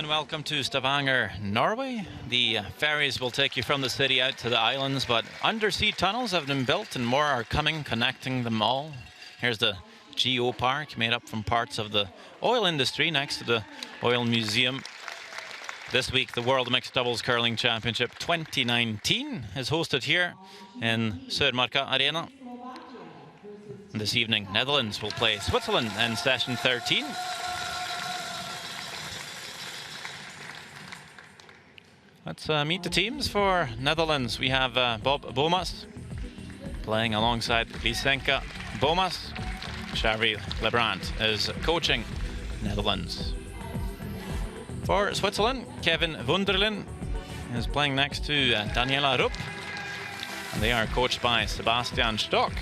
and welcome to Stavanger, Norway. The ferries will take you from the city out to the islands, but undersea tunnels have been built and more are coming, connecting them all. Here's the Geopark, made up from parts of the oil industry next to the Oil Museum. This week, the World Mixed Doubles Curling Championship 2019 is hosted here in Sørmarka Arena. This evening, Netherlands will play Switzerland in session 13. Let's meet the teams for Netherlands. We have Bob Bomas playing alongside Lisenka Bomas. Xavi Lebrant is coaching Netherlands. For Switzerland, Kevin Wunderlin is playing next to Daniela Rupp. And they are coached by Sebastian Stock.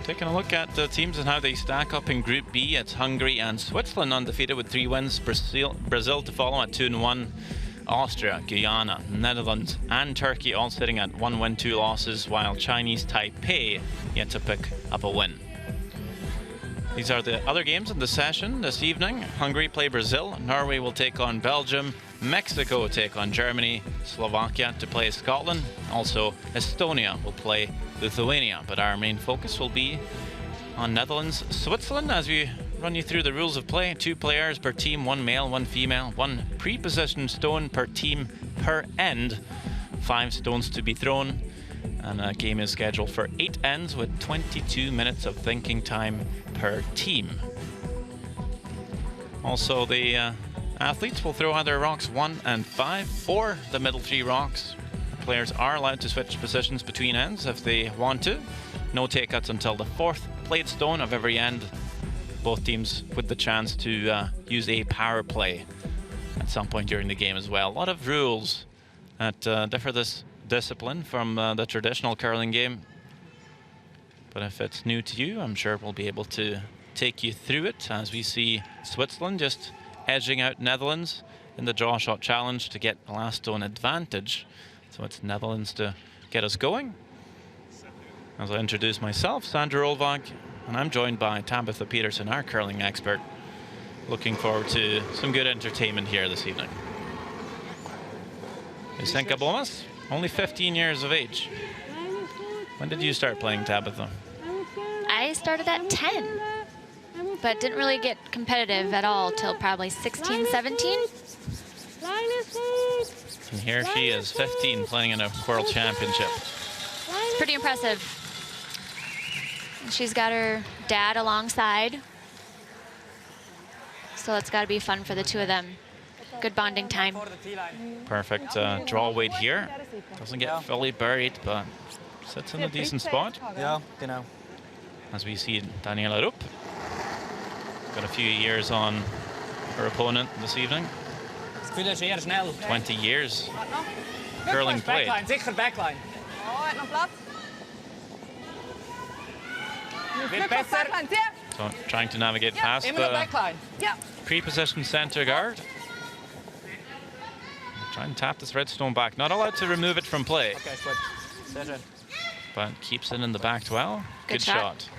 Taking a look at the teams and how they stack up in Group B, it's Hungary and Switzerland undefeated with 3 wins. Brazil to follow at 2-1. Austria, Guyana, Netherlands and Turkey all sitting at 1 win, 2 losses, while Chinese Taipei yet to pick up a win. These are the other games in the session this evening. Hungary play Brazil, Norway will take on Belgium, Mexico take on Germany, Slovakia to play Scotland, also Estonia will play Lithuania, but our main focus will be on Netherlands, Switzerland as we run you through the rules of play. 2 players per team, 1 male, 1 female, 1 pre-positioned stone per team per end, 5 stones to be thrown, and a game is scheduled for 8 ends with 22 minutes of thinking time per team. Also, the athletes will throw either rocks 1 and 5 or the middle 3 rocks. Players are allowed to switch positions between ends if they want to. No take-outs until the 4th played stone of every end. Both teams with the chance to use a power play at some point during the game as well. A lot of rules that differ this discipline from the traditional curling game. But if it's new to you, I'm sure we'll be able to take you through it as we see Switzerland just edging out Netherlands in the draw shot challenge to get the last stone advantage. So it's Netherlands to get us going. As I introduce myself, Sandra Olvag, and I'm joined by Tabitha Peterson, our curling expert. Looking forward to some good entertainment here this evening. Lisenka Bomas, only 15 years of age. When did you start playing, Tabitha? I started at 10, but didn't really get competitive at all till probably 16, 17. And here she is, 15, playing in a world championship. It's pretty impressive. She's got her dad alongside, so it's got to be fun for the two of them. Good bonding time. Perfect draw weight here. Doesn't get fully buried, but sits in a decent spot. Yeah, you know. As we see Daniela Rupp. Got a few years on her opponent this evening. 20 years curling played. Sicher backline. So trying to navigate past the pre-positioned center guard. Try and tap this red stone back. Not allowed to remove it from play. Okay, switch. But keeps it in the back well. Good shot.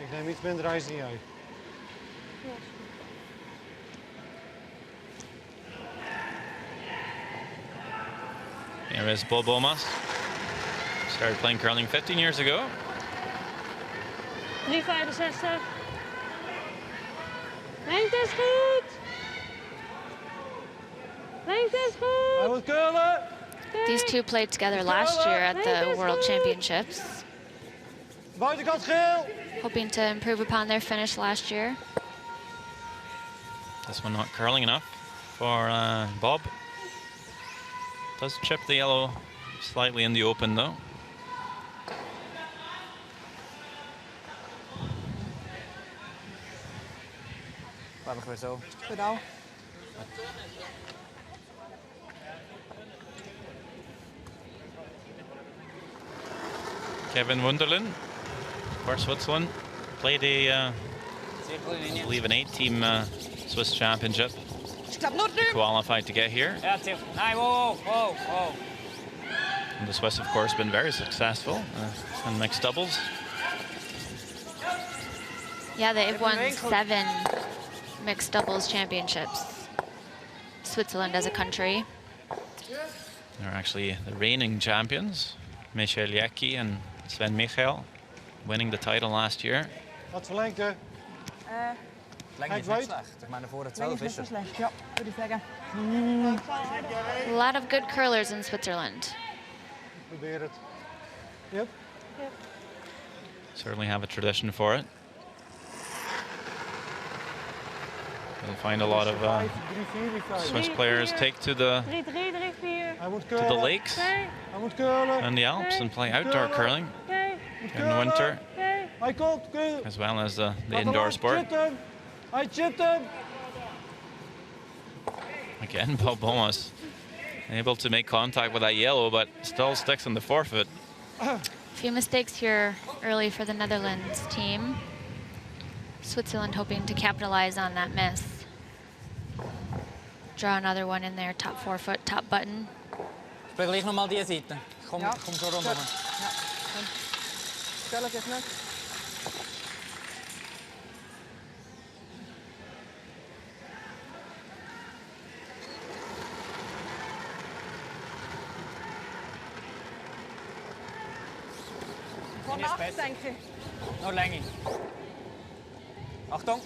Ik neem iets minder ijs dan jij. Here is Bob Bomas. Started playing curling 15 years ago. 3,65. Lengte is goed. Lengte is goed. Hij moet curlen. These two played together last year at the World Championships. Buitenkant geel. Hoping to improve upon their finish last year. This one not curling enough for Bob. Does chip the yellow slightly in the open though. Goed nou. Kevin Wunderlin for Switzerland played a I believe an 8-team Swiss championship. Qualified to get here. Ja, Tim. Nee, whoa, whoa, whoa. And the Swiss, of course, been very successful in mixed doubles. Yeah, they've won 7 mixed doubles championships. Switzerland as a country. They're actually the reigning champions. Michael Jecki and Sven Michael winning the title last year. Wat voor lengte? Lengte is niet slecht. Ik meine, voor het 12 is er. Ja, würde ich sagen. A lot of good curlers in Switzerland. Probeer het. Yep. Certainly have a tradition for it. You'll find a lot of 3, 4, 5. Swiss players take to the 3, 3, 3, 4. Hij moet to the curlen. lakes Oké, Hij moet curlen. and the Alps and play outdoor curling oké, in the winter, oké. Hij komt, curl. as well as the Laat hem indoor uit, sport. chipt hem. Hij chipt hem. Again, Bob Bomas able to make contact with that yellow, but still sticks in the forefoot. Few mistakes here early for the Netherlands team. Switzerland hoping to capitalize on that miss. Draw another one in there, top forefoot, top button. Speel gleich nochmal die Seite. Kom, Ja. kom zo rondom. Ja. Stel ik even net. Von Die ist 8, besser. denke ich. Nog Länge. Achtung.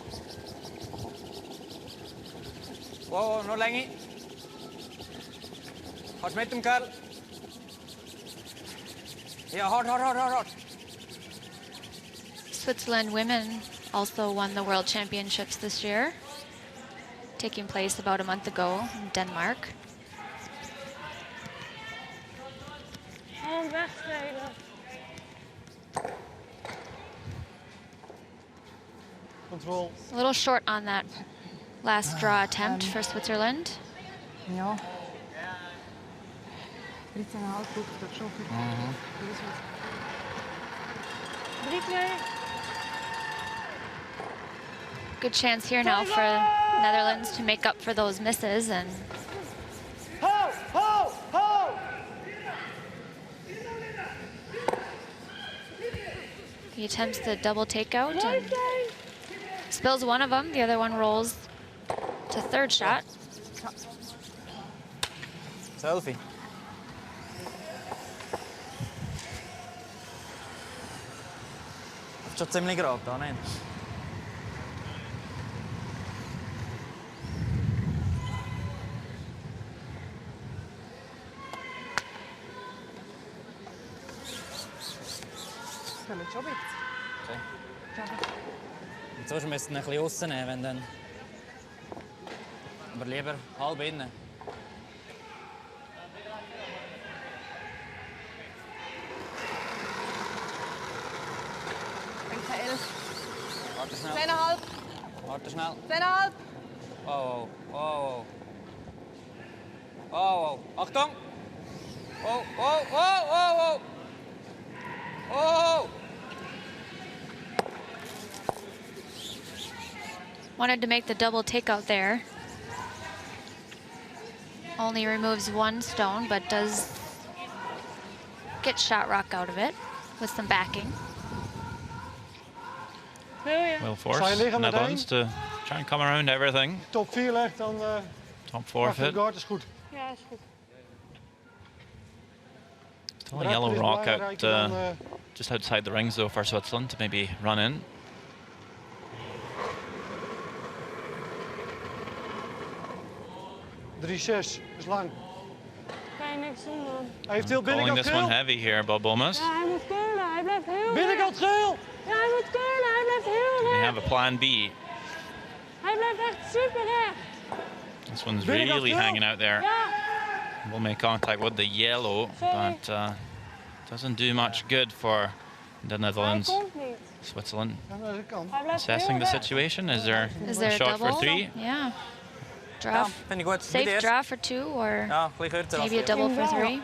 Wow, noch Länge. Hard mit dem Kerl. Ja, hard, hard, hard, hard, hard. Switzerland women also won the World Championships this year, taking place about a month ago in Denmark. Gewoon wegspelen. Control. A little short on that last draw attempt for Switzerland. Ja. 13,5 goed, dat is zo goed. 3, 2. Good chance here now for Netherlands to make up for those misses, and Ho, ho, ho. he attempts the double takeout and spills one of them. The other one rolls to third shot. Selfie. Ist schon ziemlich gerade, da nicht? Stel ik zo biet. Okay. Ja, Und sonst müsst ihr ihn ein bisschen rausnehmen, wenn dann... Aber lieber halb innen. denk ik 11. Warte schnell. 2,5. Warte schnell. 2,5. Oh, oh, oh. Oh, oh. Achtung! Oh, oh, oh, oh, oh. Oh! Wanted to make the double takeout there. Only removes one stone, but does get shot rock out of it with some backing. Will force Zou je liggen met Netherlands to try and come around everything. Top 4 legt, dan Top achter de forefoot. guard is goed. Ja, is goed. Still a yellow is rock belangrijker out dan, just outside the rings though for Switzerland to maybe run in. Drie, 6 is lang. Kan je niks doen, man. Hij heeft heel Calling binnenkant this one geel. heavy here, Bob Bomas. Ja, hij moet curlen. Hij blijft heel recht. Binnenkant geel. Ja, hij moet curlen. Hij blijft heel They recht. have a plan B. Hij blijft echt super recht. This one's Binnenkant really geel. hanging out there. Ja, Will make contact with the yellow, Sorry. but doesn't do much good for the hij Netherlands. komt niet. Switzerland Ja, dat kan. Hij blijft assessing heel the recht. situation. Is there Is a there a shot for double? 3? Yeah. Draw. Ja, vind ik goed. Wie de Safe eerste? draw for 2, or Ja, een beetje kürzer als maybe a die. double for 3.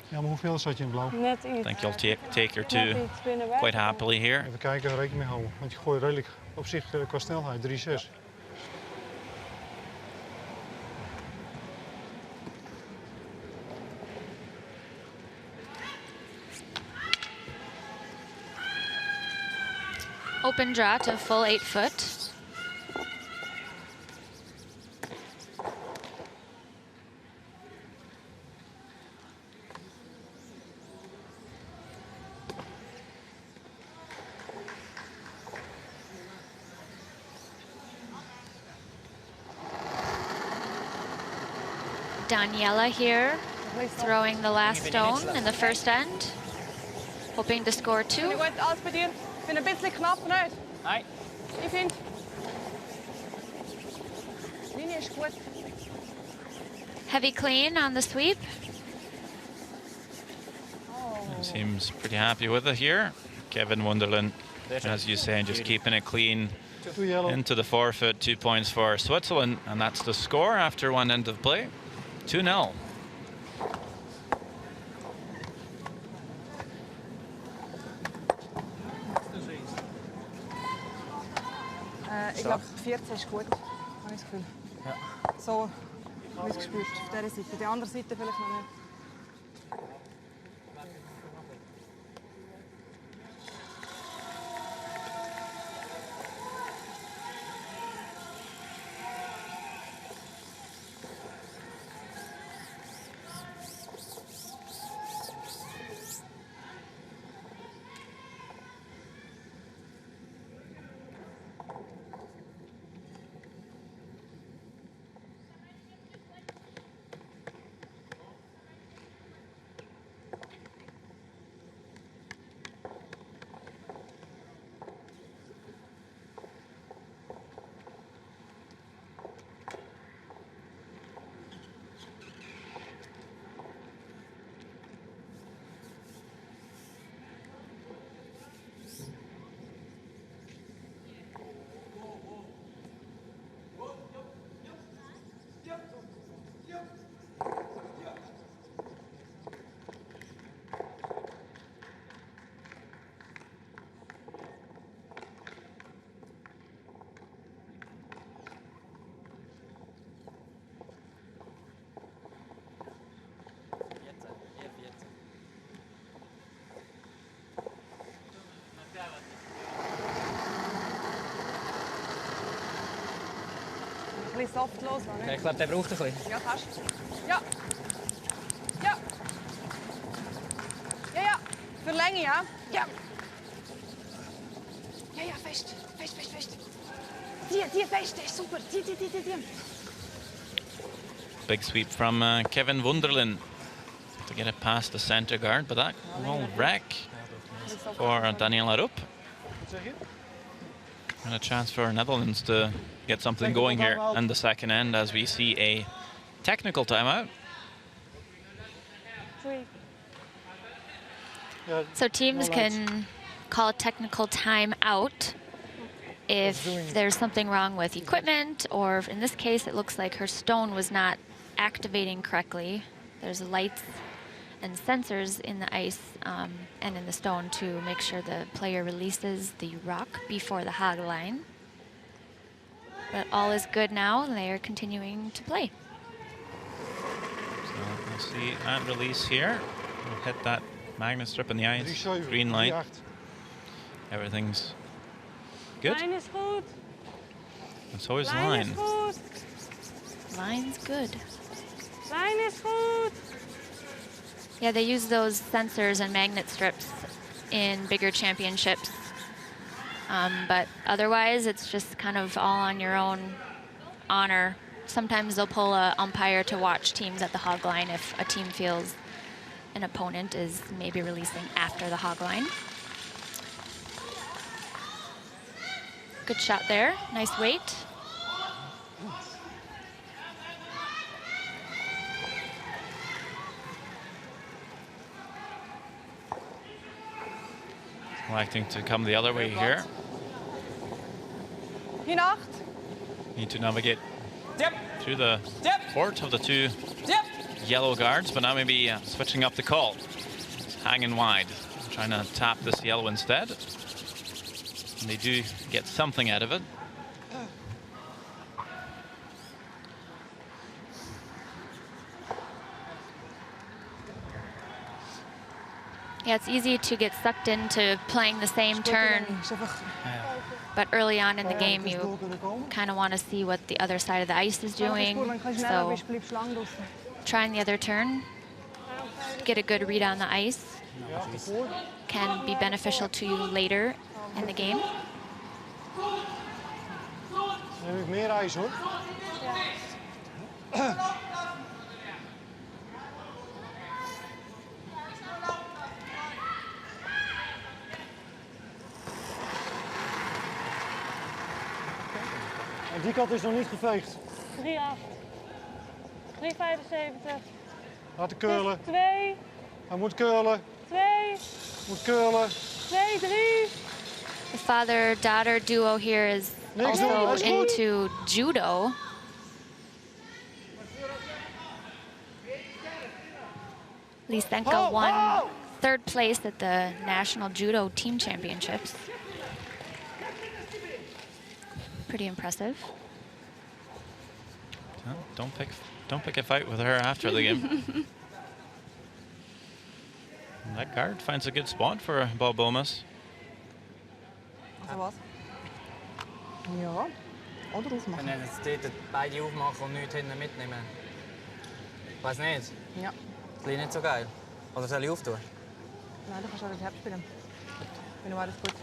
Ja, maar hoeveel zat je in blauw? Net iets. I think you'll take your Net two iets binnen weg. quite happily here. Even kijken, rekening mee houden. Want je gooit redelijk Op zich qua snelheid 3-6. Open draw to full 8 foot. Daniela here, throwing the last stone in the first end, hoping to score 2. Vind je goed, alles bij dir? Ik vind een beetje knap, niet? Nee. Ik vind... Linie is goed. Heavy clean on the sweep. Seems pretty happy with it here. Kevin Wunderlin, as you say, just keeping it clean 2 yellow. into the forefoot. 2 points for Switzerland, and that's the score after one end of play. 2-0. Ich glaube, 14 ist gut, habe ich das Gefühl. Ja. So, habe ich es gespürt, auf dieser Seite. Die andere Seite vielleicht noch nicht. Ein bisschen soft los, oder nicht? Ich glaube, der braucht ein bisschen. Ja, fast. Ja. Ja. Ja, ja. Verlängen, ja? Ja. Ja, ja, fest. Fest, fest, fest. Die fest, super. Die. Big sweep from Kevin Wunderlin to get it past the center guard, but that will wreck for Daniela Rupp. Wat zeg je? And a chance for Netherlands to get something going here in the second end as we see a technical timeout. Ja, So teams no lights. can call a technical timeout if there's something wrong with equipment, or if in this case it looks like her stone was not activating correctly. There's lights and sensors in the ice and in the stone to make sure the player releases the rock before the hog line. But all is good now, and they are continuing to play. So we'll see that release here. We'll hit that magnet strip in the ice. 3-7, Green light. 3-8. Everything's good. Lijn is goed. And so is Lijn is line. goed. Line's good. Lijn is goed. Yeah, they use those sensors and magnet strips in bigger championships. But otherwise, it's just kind of all on your own honor. Sometimes they'll pull an umpire to watch teams at the hog line if a team feels an opponent is maybe releasing after the hog line. Good shot there. Nice weight. Electing to come the other way here. Hinacht. Need to navigate Yep. through the Yep. port of the two Yep. yellow guards, but now maybe switching up the call. Hanging wide. Trying to tap this yellow instead. And they do get something out of it. Yeah, it's easy to get sucked into playing the same turn, but early on in the game, you kind of want to see what the other side of the ice is doing. So trying the other turn, get a good read on the ice, can be beneficial to you later in the game. Dan heb ik meer ijs hoor. En die kant is nog niet geveegd. 3,8. 3,75. Laten curlen. 2, Hij moet curlen. 2, Moet curlen. 2, 3. The father-daughter duo here is Niks doen, also dat is goed. into judo. Lysenko won third place at the National Judo Team Championships. Pretty impressive. Oh, don't pick a fight with her after the game. And that guard finds a good spot for Bob Bomas. Wat? Ja. Oder aufmachen. Wenn jetzt dort beide aufmachen und nichts hinten mitnehmen. Weiß nicht. Ja. Das ist nicht so geil. Oder soll ich auftun? Nein, du kannst auch das Herz spielen. Wenn du alles gut.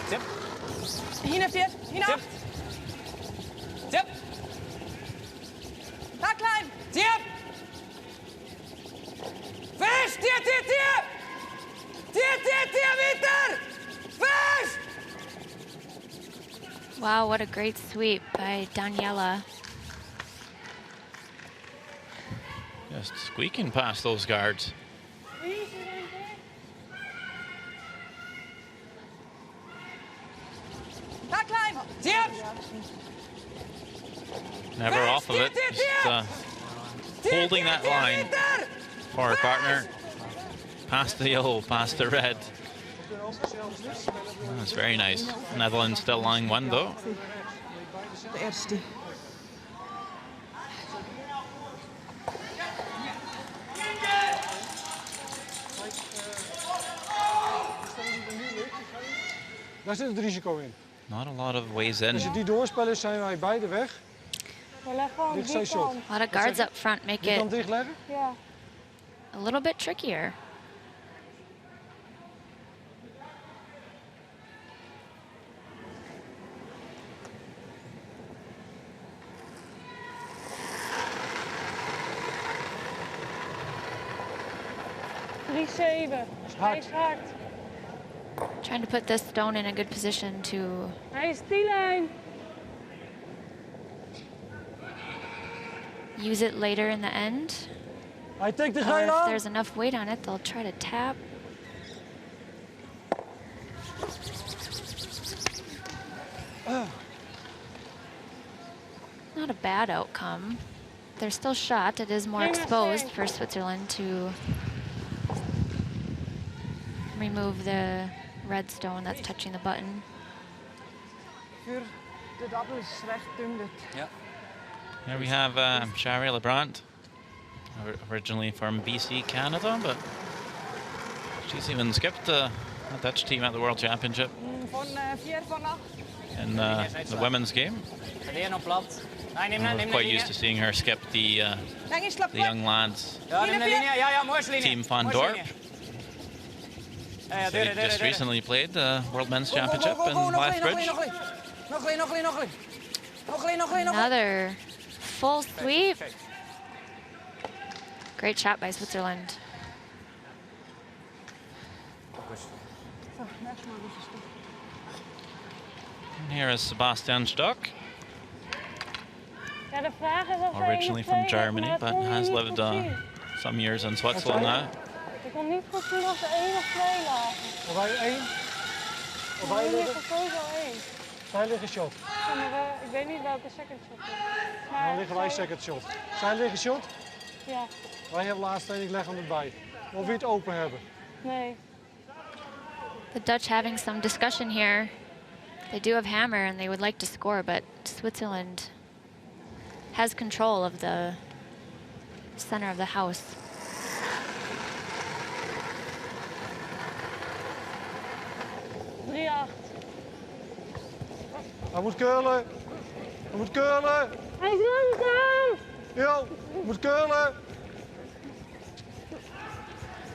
Zip. Hinauf, Tiert. Hinauf. Zip. Da, klein. Zip. Fisch! Tier, Tier, Tier! Tier, Tier, Tier, weiter! Fisch! Wow, what a great sweep by Daniela. Just squeaking past those guards. Da, klein. Zip. Never off of it. Just holding that line for her partner. Past the yellow, past the red. Oh, that's very nice. Netherlands still line one though. De eerste. Daar zit het risico in. Not a lot of ways in. Als je die doorspelen, zijn wij beide weg. We leggen gewoon Dicht die zijn shot. kant. A lot of guards up front make Die it kant dichtleggen. Ja. a little bit trickier. Hij is hard. Trying to put this stone in a good position to Hij is die lijn. use it later in the end. Hij tikt de Or gele if aan. there's enough weight on it, they'll try to tap. Not a bad outcome. They're still shot. It is more exposed for Switzerland to remove the red stone that's touching the button. Voor de double is recht dunderd. Ja. Here we have Shari Lebrant, originally from BC, Canada, but she's even skipped a Dutch team at the World Championship Van 4 van 8. in the women's game. Gaat hier nog plat? Nee, neem We're quite used to seeing her skip the Denk slap young lads Ja, neem de linie. Ja, ja, mooie linie. team van Mooie Dorp. linie. Ja, ja, So they just recently played the World Men's Championship in Lethbridge. Another full sweep. Great shot by Switzerland. And here is Sebastian Stock, Ja, de vraag is of hij originally from Germany, but has lived some years in Switzerland now. Ik kon niet goed zien of er 1 of 2 lagen. Of wij 1. Of Maar wij hier liggen. ligt er sowieso 1. Zij liggen shot. Ja, maar ik weet niet welke second shot is. Maar Dan liggen wij second shot. Zij liggen shot. Ja, Wij hebben laatste en ik leg hem erbij. Of we het open hebben. nee. The Dutch having some discussion here. They do have hammer and they would like to score, but Switzerland has control of the center of the house. Hij moet curlen. Hij moet curlen. Hij is langzaam! Jo, moet curlen.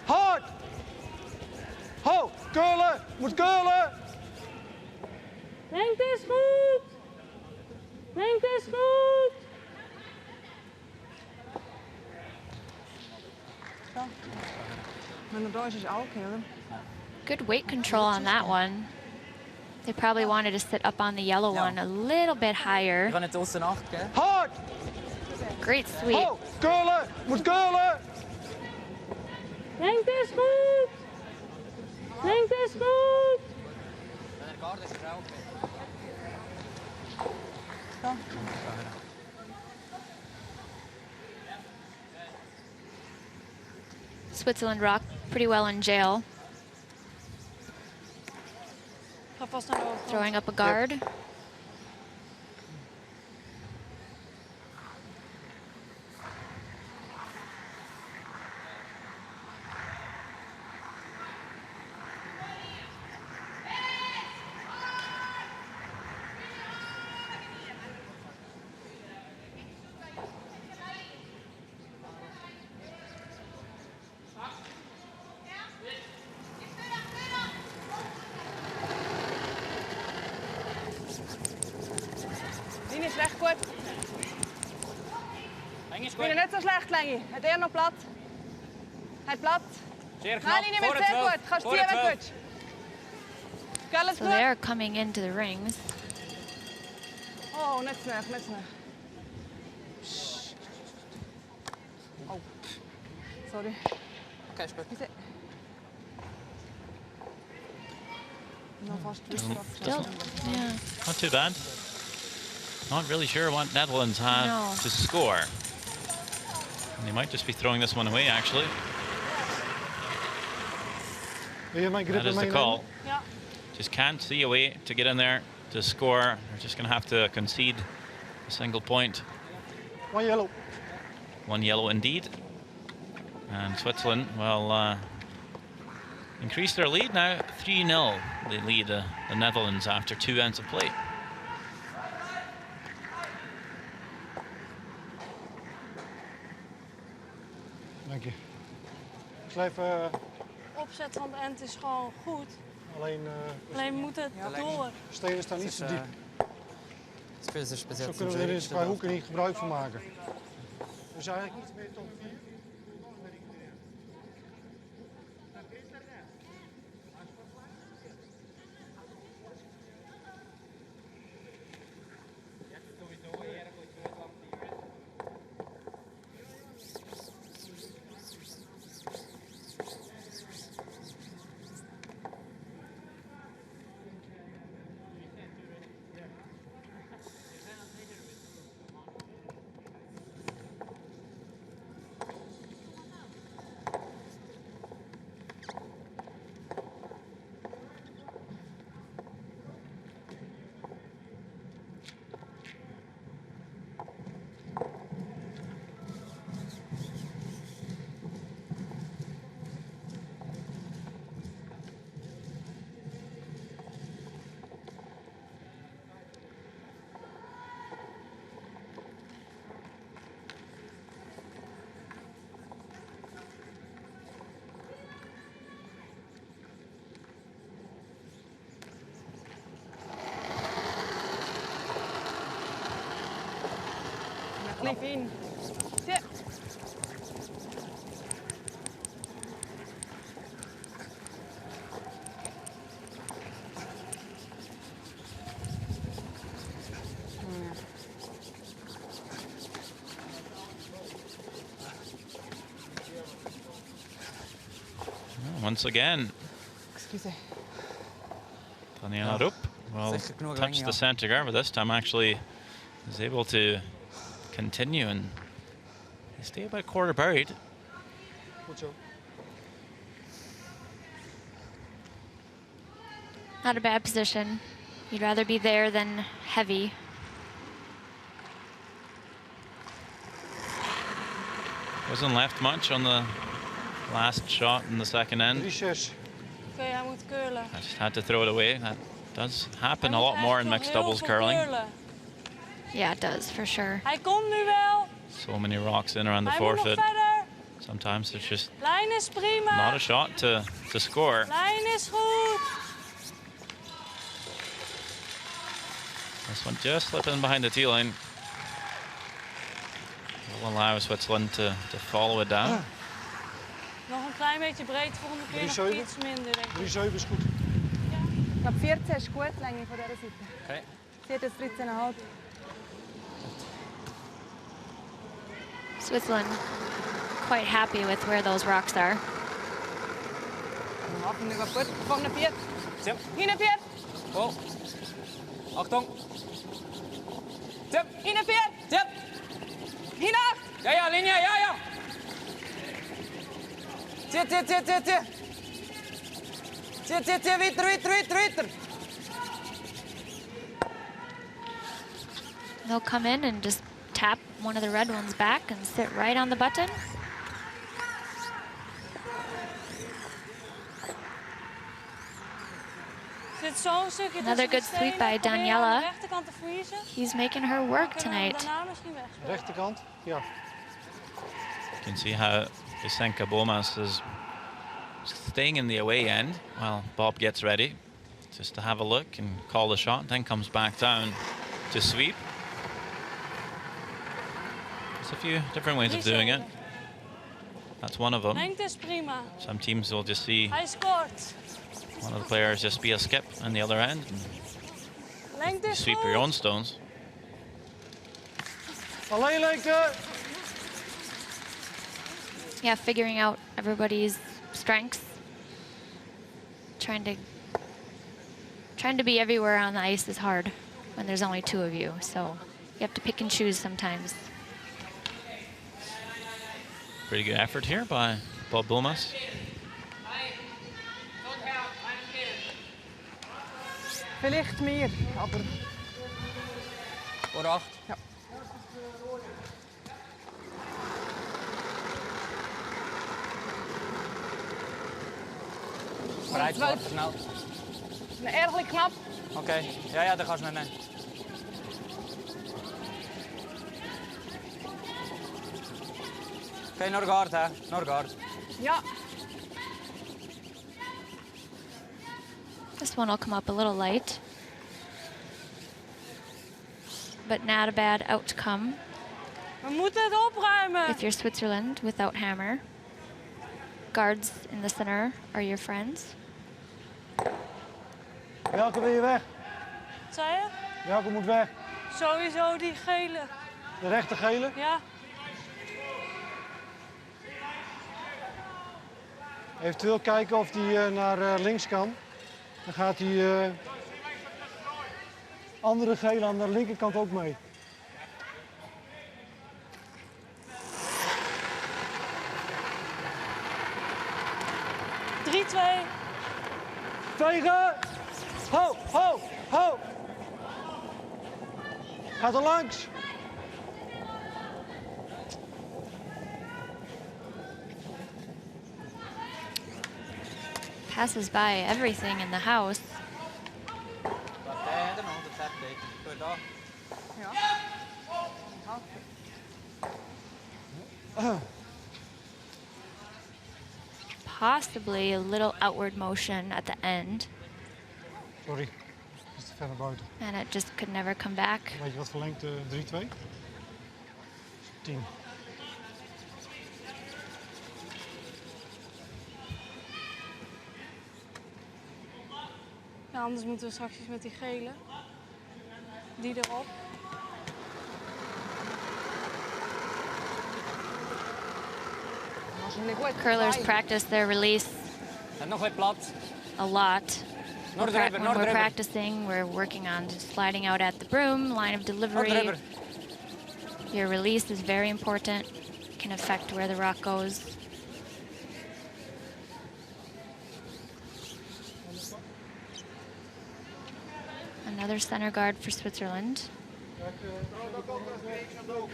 Hard. Ho, curlen. Moet curlen. Lengte is goed! Lengte is goed! Mijn doos is ook heel. Good weight control on that one. They probably wanted to sit up on the yellow one a little bit higher. We gaan het tussen 8, hè? Hard. Great sweep. Ho, curlen. Moet curlen. Lengte is goed! Lengte is goed! Switzerland rocked pretty well in jail, Ga vast naar de overkant. throwing up a guard. Die is weg, kort. Binnen net zo slecht, Lengy. Het één nog plat. Het plat. Zeer Nee, niet meer zeer kort. Ga stier weg, kort. Kijk, So they're coming into the rings. Oh, net snel, net snel. Oh. Sorry. Oké, is goed. Nou, vast rustig. Still, yeah. Not too bad. Not really sure what Netherlands have No. to score. And they might just be throwing this one away, actually. Wil je mijn grip That is the meenemen? call. Ja. Just can't see a way to get in there to score. They're just going to have to concede a single point. One yellow. One yellow indeed. And Switzerland will increase their lead now. 3-0. They lead the Netherlands after 2 ends of play. Dank je. Ik zal even Opzet van de end is gewoon goed. alleen Alleen moet het door. de stenen staan niet te diep. Spelers Zo bezet. kunnen we er in qua hoeken niet gebruik van maken. Dus eigenlijk iets meer top 4. Lief in. Zit. Once again, Excuse. Daniela Rupp Well, Zeker genoeg touched lengte, the ja. center guard, but this time actually was able to continue and stay about quarter buried. Goed zo. Not a bad position. You'd rather be there than heavy. Wasn't left much on the last shot in the second end. 3-6. Oké, hij moet curlen. I just had to throw it away. That does happen Hij a moet lot more echt in nog mixed heel doubles veel curling. curlen. Yeah, it does, for sure. Hij komt nu wel. So many rocks in around the Hij moet nog forefoot. verder. Sometimes it's just Lijn is prima. not a shot to score. Lijn is goed. This one just slipping behind the tee line. Will allow Switzerland to follow it down. Nog een klein beetje breed, volgende keer nog 3-7. iets minder, denk ik. 3-7 is goed. Ich glaube, 14 ist gut, Länge von dieser Seite. Okay. Sie hat jetzt 13,5. Switzerland quite happy with where those rocks are. Hafen wir gut. Vorne 4. Zip. Hinten 4. Oh. Achtung. Zip. Hinten 4. Zip. Hinten 8. Ja, ja, Linie, ja, ja. Zieh. Zieh, weiter. They'll come in and just tap one of the red ones back and sit right on the button. Zit zo'n stukje Another tussen de good sweep stenen. by Probeer Daniela. aan de rechterkant te freezen. He's making her work Dan kunnen we hem tonight. daarna misschien wegspelen. Rechterkant. Ja. You can see how Isenka Bomas is staying in the away end while Bob gets ready, just to have a look and call the shot, then comes back down to sweep. There's a few different ways of doing it. That's one of them. Lengte is prima. Some teams will just see Hij scoort. one of the players just be a skip on the other end and Lengte you is sweep your own goed. stones. Alleen lengte. Yeah, figuring out everybody's strengths. Trying to be everywhere on the ice is hard when there's only two of you. So you have to pick and choose sometimes. Pretty good effort here by Bob Bomas. Vielleicht mehr, aber Voor 8. Ja. Bereid, Zwölf. wacht, snel. erg knap. Oké. Ja, ja, daar gaan ze mee. Oké, Norgard, hè. Norgard. Ja. This one will come up a little light. But not a bad outcome We moeten het opruimen. if you're Switzerland without hammer. Guards in the center are your friends. Welke wil je weg? Wat zei je? Welke moet weg? Sowieso die gele. De rechtergele? Ja. Eventueel kijken of die naar links kan. Dan gaat die andere gele aan de linkerkant ook mee. Tegen! Ho, ho, ho! Gaat er langs! Passes by everything in the house. Oké, dan nog de tap teken. Goed, daar. Possibly a little outward motion at the end, Sorry, is te ver naar buiten. and it just could never come back. Weet je wat voor lengte 3-2? 10. Ja, anders moeten we straks iets met die gele. Die erop. Wahrscheinlich gut. Curlers Zwei. practice their release En nog weer plat. a lot. When we're practicing, we're working on just sliding out at the broom, line of delivery. Your release is very important. It can affect where the rock goes. Another center guard for Switzerland.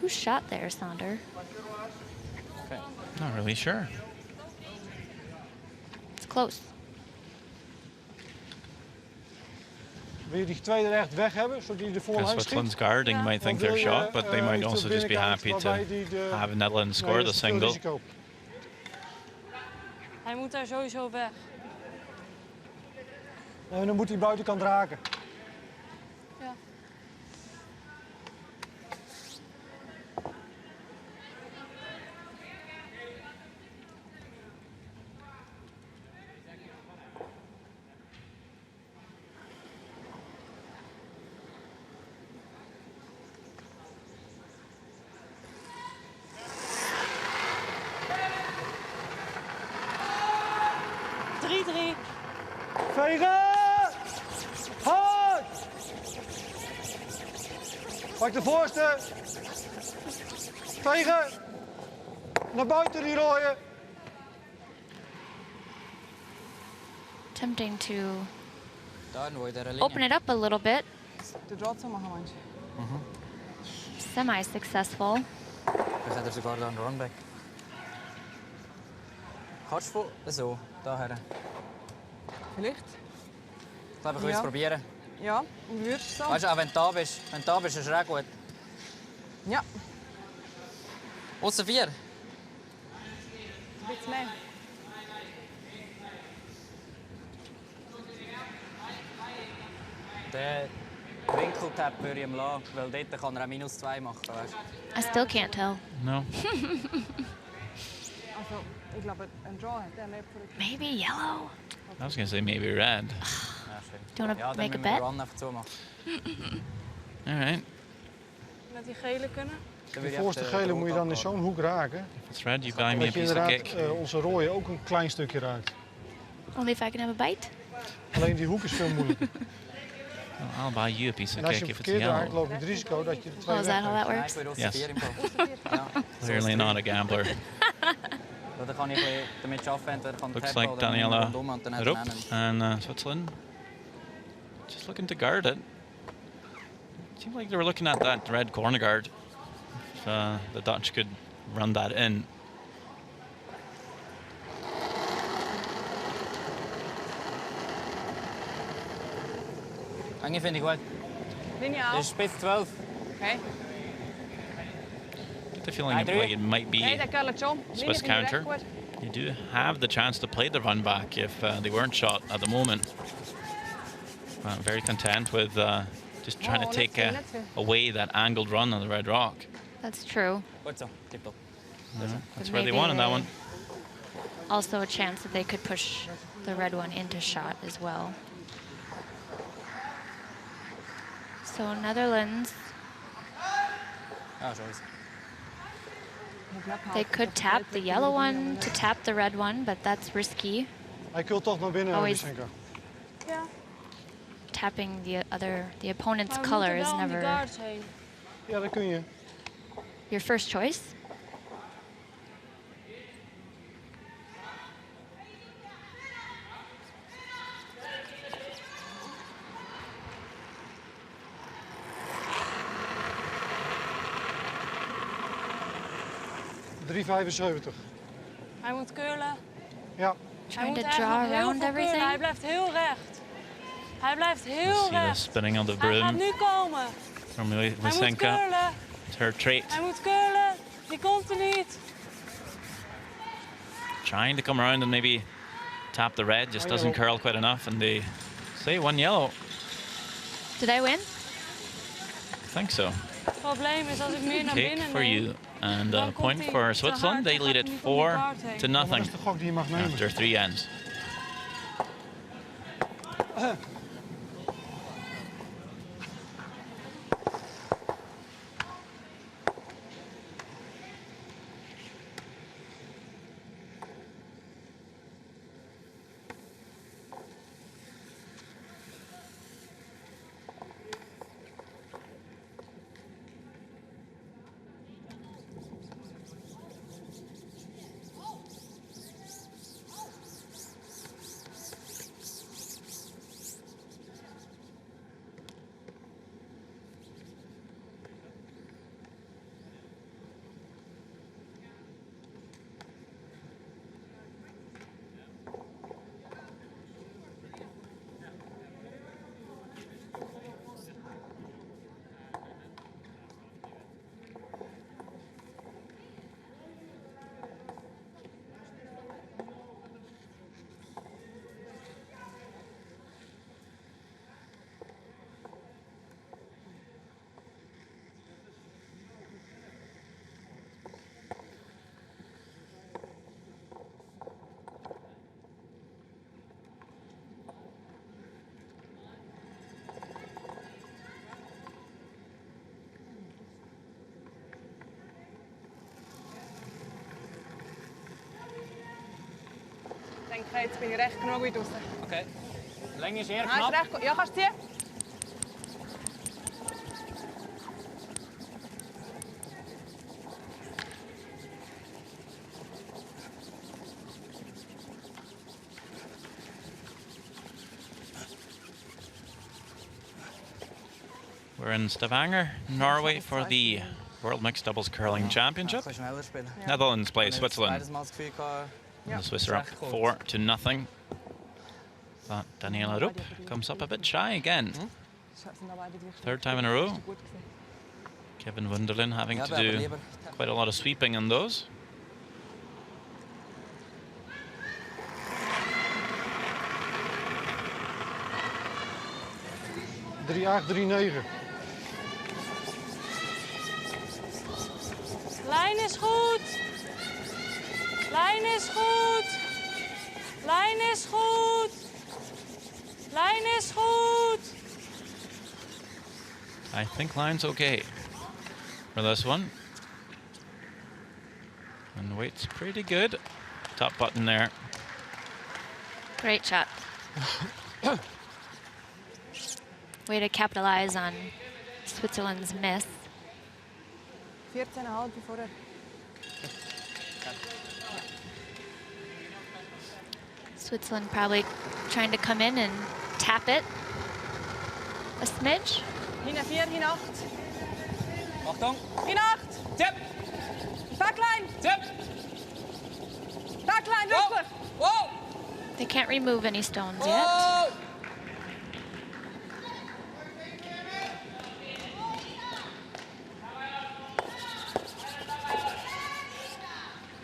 Who shot there, Sander? Not really sure. It's close. Wil je die tweede er echt weg hebben, zodat die er voorlangs schiet? Switzerland's guarding might think they're shot, but they might also just be happy to have Netherlands score the single. Hij moet daar sowieso weg. En dan moet hij buitenkant raken. Ja. Vegen! Hard! Pak de voorste. Vegen! Naar buiten die rooien. Attempting to Daar nooit daar alleen. open it up a little bit. De draad zo maken, mandje. Semi-successful. We zetten ze sogar aan de runback. Kannst du so, daher. Vielleicht? Ich glaube, ich will es probieren. Ja, und würdest du so? Weißt du, auch wenn du da bist, ist es auch gut. Ja, Außer 4. ein bisschen mehr. Den Winkeltap würde ich ihm lassen, weil dort kann er auch -2 machen. Weißt du? I still can't tell. No. Also, ich glaube, ein Draw hat der nicht für die... Maybe yellow? I was going to say maybe red. Ja, stimmt. Do you want to Ja, dann make a müssen wir den bet? Run einfach zumachen. All right. Met die gele kunnen. Dan De würde ich voorste einfach den gele moet je dan in Rot zo'n hoek raken. If it's red, you buy me a Dat je piece of inderdaad cake. onze rooien ook een klein stukje raakt. Only if I can have a bite? Alleen die hoek is veel moeilijker. Well, I'll buy you a piece of En als je cake hem if it's verkeerd raakt, yellow. loop je het risico dat je de twee Oh, is that how that weggeeft. Ja, works? ik wil Yes. 4 im Fall. Ja. Clearly not a gambler. Dan kan ik damit arbeiten, entweder kann der Looks Tempo like oder Daniela rundum und dann hat er Rupp einen. and Switzerland just looking to guard it. Seemed like they were looking at that red corner guard. If the Dutch could run that in. Eigentlich finde ich gut. Lineaal. Das ist spits 12. Oké. Get the feeling I do. like it might Nee, be dat kan ik zo. Swiss counter. You do have the chance to play the run back if they weren't shot at the moment. Very content with just trying to take away that angled run on the red rock. That's true. Goed zo, tip-top. That's where they wanted that one. Also a chance that they could push the red one into shot as well. So Netherlands, Ja, zo is het. they could tap the yellow one to tap the red one, but that's risky. Hij kult toch naar binnen, Always- Lysenko. Ja. Tapping the opponent's Maar we color moeten is wel om die never guards heen. Ja, dat kun je. your first choice. $3,75. Hij moet curlen. Ja, Hij Trying moet to echt draw nog heel around veel curlen. Hij everything. blijft heel recht. Hij blijft heel See the recht. spinning of the Hij gaat broom nu komen. from Hij moet Lysenko. curlen. It's her trait. Hij moet curlen. Die komt er niet. Trying to come around and maybe tap the red, just doesn't curl quite enough, and they say one yellow. Did I win? I think so. Het probleem is als ik meer naar Cake binnen for neem. you. And Dan a komt point hij for te Switzerland. hard, They dan lead gaat it hij niet om die 4 guard heen. to maar dat nothing is de gok die je mag nemen. after 3 ends. denke, jetzt bin ich recht genug weit raus. Okay. Länge ist eher Nein, ist knapp. recht gut. Ja, kannst du ziehen? We're in Stavanger, Norway for the World Mixed Doubles Curling Championship. Ein bisschen schneller spielen. Netherlands play Ich habe Switzerland. beides Mal das Gefühl gehabt, The Swiss are up 4-0. But Daniela Rupp comes up a bit shy again. Third time in a row. Kevin Wunderlin having ja, to aber do lieber. quite a lot of sweeping in those. Lijn is goed. Lijn is goed. Lijn is goed. Lijn is goed. I think line's okay for this one. And weight's pretty good. Top button there. Great shot. Way to capitalize on Switzerland's miss. 14,5 vorher. Switzerland probably trying to come in and tap it a smidge. Hin 4, hin 8. Achtung. Hin 8. Tipp. Backline. Tipp. Backline, Wow. wirklich. Wow. They can't remove any stones yet. Wow.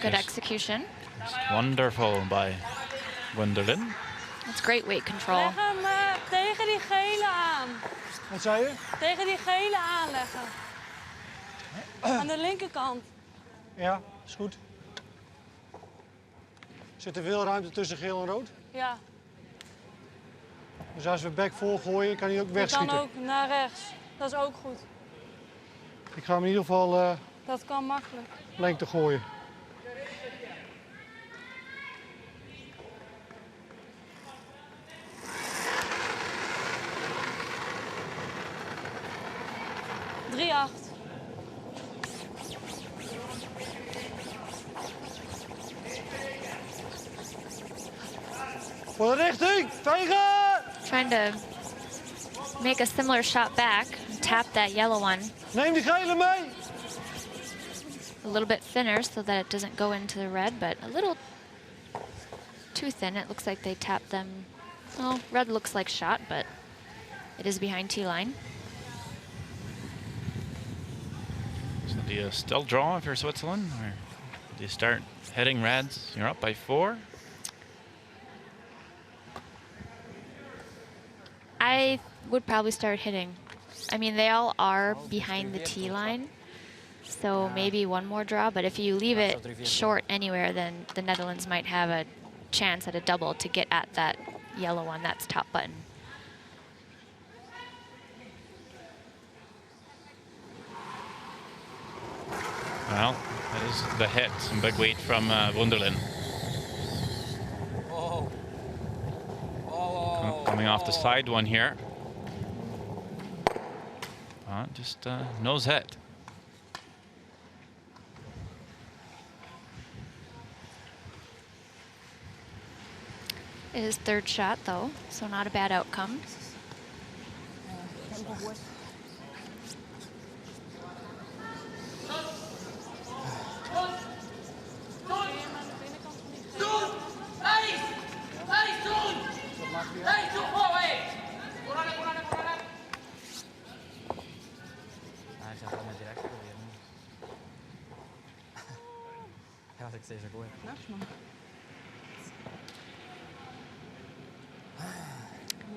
Good Yes. execution. It's wonderful by Wunderlin. That's great weight control. Leg hem tegen die gele aan. Wat zei je? Tegen die gele aanleggen. Aan de linkerkant. Ja, is goed. Zit er veel ruimte tussen geel en rood? Ja, Dus als we back vol gooien, kan hij ook je kan wegschieten. ook naar rechts. Dat is ook goed. Ik ga hem in ieder geval Dat kan makkelijk. lengte gooien. Drie, 8. Voor de richting! Tegen! Trying to make a similar shot back and tap that yellow one Neem die gele mee! a little bit thinner so that it doesn't go into the red, but a little too thin. It looks like they tapped them. Well, red looks like shot, but it is behind T-line. So do you still draw if you're Switzerland? Or do you start hitting reds? You're up by 4. I would probably start hitting. I mean, they all are behind the tee line, so maybe one more draw, but if you leave it short anywhere, then the Netherlands might have a chance at a double to get at that yellow one, that's top button. Well, that is the hit. Some big weight from Wunderlin. Oh. Oh. Coming off the side one here. Just nose hit. His third shot, though, so not a bad outcome. Hij gaat het direct proberen. Ja, ik zie ze goed.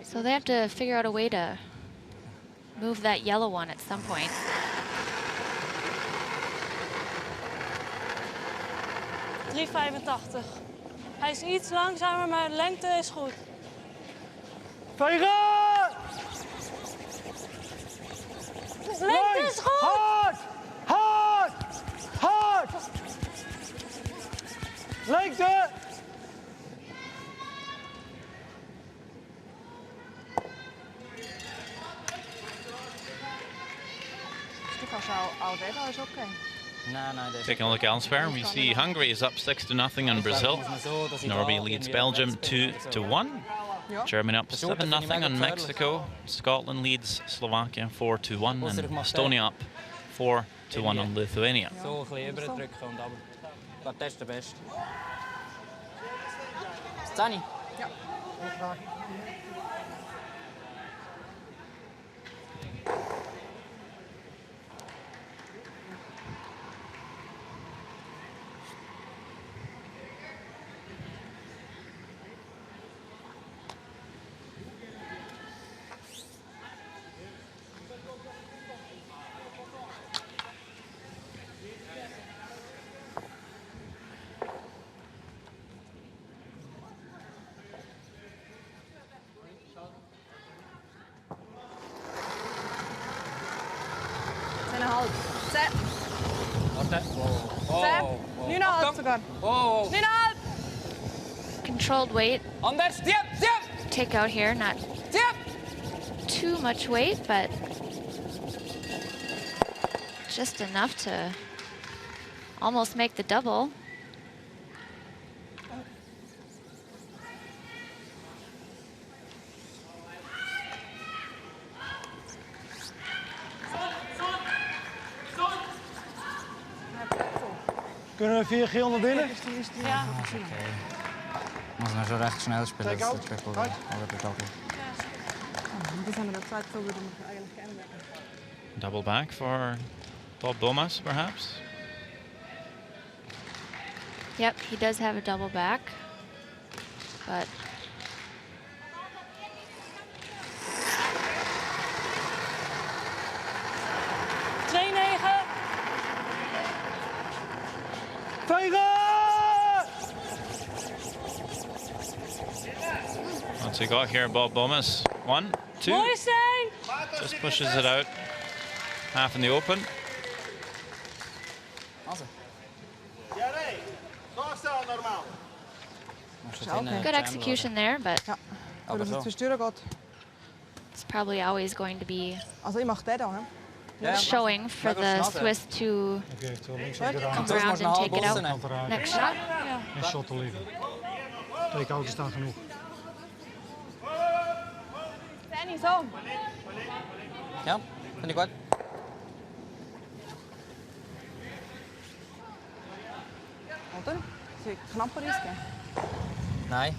So they have to figure out a way to move that yellow one at some point. $3,85. Hij is iets langzamer, maar de lengte is goed. Tegen! Lengte is goed! Hard! Hard! Hard! Lengte! der da ist okay. Nein, nein, der ist Taking a look elsewhere, we see Hungary is up 6-0 on Brazil. Norway leads Belgium 2-1. Germany up 7-0 on Mexico. Scotland leads Slovakia 4-1, and Estonia up 4-1 on Lithuania. So ein bisschen überdrücken und aber. Ich glaube, das ist der Beste. Stani. Ja. Warte. Oh. 9,5 sogar. Oh. 9,5. Controlled weight. Anders. Take out here, not too much weight, but just enough to almost make the double. Kunnen we 4 geel naar binnen? Ja. Muss man schon recht schnell spielen. Take out. Right. Das haben wir gesagt, so würde man eigentlich gerne machen. Double back for Bob Bomas, perhaps. Yep, he does have a double back, but What's he got here, Bob Bomas? 1, 2. Mooi zijn. Just pushes it out. Half in the open. Also. good execution there, but Ja, Aber dass es so. zwischendurch geht. it's probably always going to be Also ich mache den da, ne? Ja. showing for Mag ook the snel Swiss to Oké, het wel links op de raam. come Soms around moet and je take it half out. bossen, Kant eruit. Next shot. En shot te liggen. Take-out is dan genoeg. Danny, so. Ja, finde ich gut. Oder? Soll ich knapper ausgehen? Nein.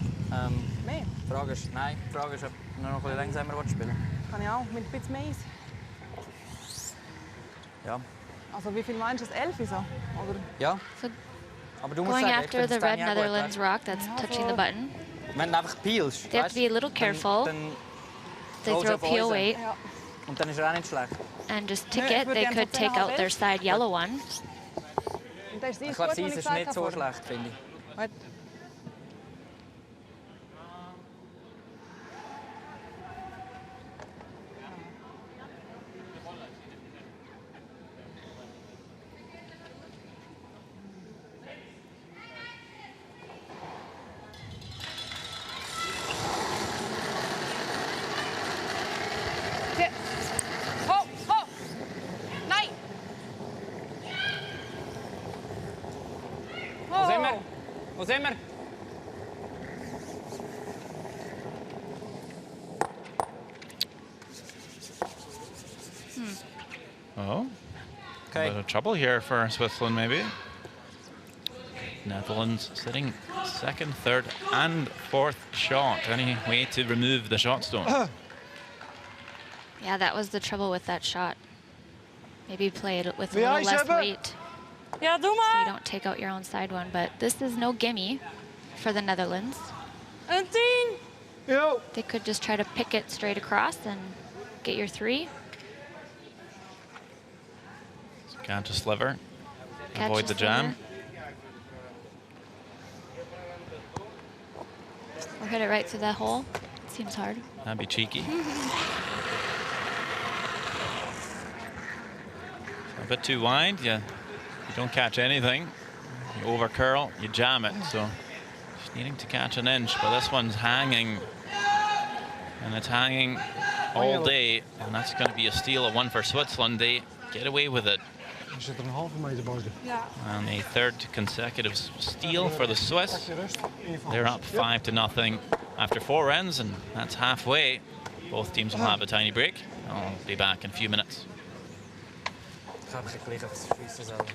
Mehr? Die Frage ist, ob du noch ein bisschen langsamer spielen willst. Kann ich auch, mit ein bisschen mehr Eis. Ja. Also wie viel meinst du, das 11 so? Oder? Ja. So Aber du musst going sagen, ich after finde the es red dann ja gut, Netherlands rock that's Ja, touching so. the button. Wenn du einfach peelst, They have to be a little careful. Dann They Rolls throw auf peel Eisen. weight Ja. Und dann ist er auch nicht schlecht. and just Ja, tick ich it. würde They gerne could so take out their 10,5. side yellow one. Und das ist Ich gut, glaube, was sie ich ist gesagt nicht habe so vorhin. schlecht, finde ich. Warte. Hier. Ho, ho. Nein. Ho, Wo sind wir? ho. Wo sind wir? Oh, a Okay. bit of trouble here for Switzerland, maybe. Netherlands sitting second, third, and fourth shot. Any way to remove the shot stone? Yeah, that was the trouble with that shot. Maybe play it with a Wil little jij less hebben? weight Ja, doe so you maar. don't take out your own side one. But this is no gimme for the Netherlands. Een 10. Yo! They could just try to pick it straight across and get your 3. Catch a sliver. Catch Avoid a the jam. Or hit it right through that hole. Seems hard. That'd be cheeky. A bit too wide, you don't catch anything. You over curl, you jam it. So just needing to catch an inch, but this one's hanging. And it's hanging all day. And that's going to be a steal, a one for Switzerland. They get away with it. Je zit er een halve meter buiten. Ja. And a third consecutive steal for the Swiss. Pak je rust. They're up 5-0 after 4 ends, and that's halfway. Both teams will have a tiny break. I'll be back in a few minutes. Ich habe mich gleich aufs Schiessen sollen.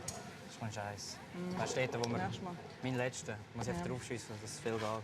Das ist mein Scheiß. Das steht da, wo wir... Mein letzter. Muss ich einfach drauf schiessen, dass es viel geht.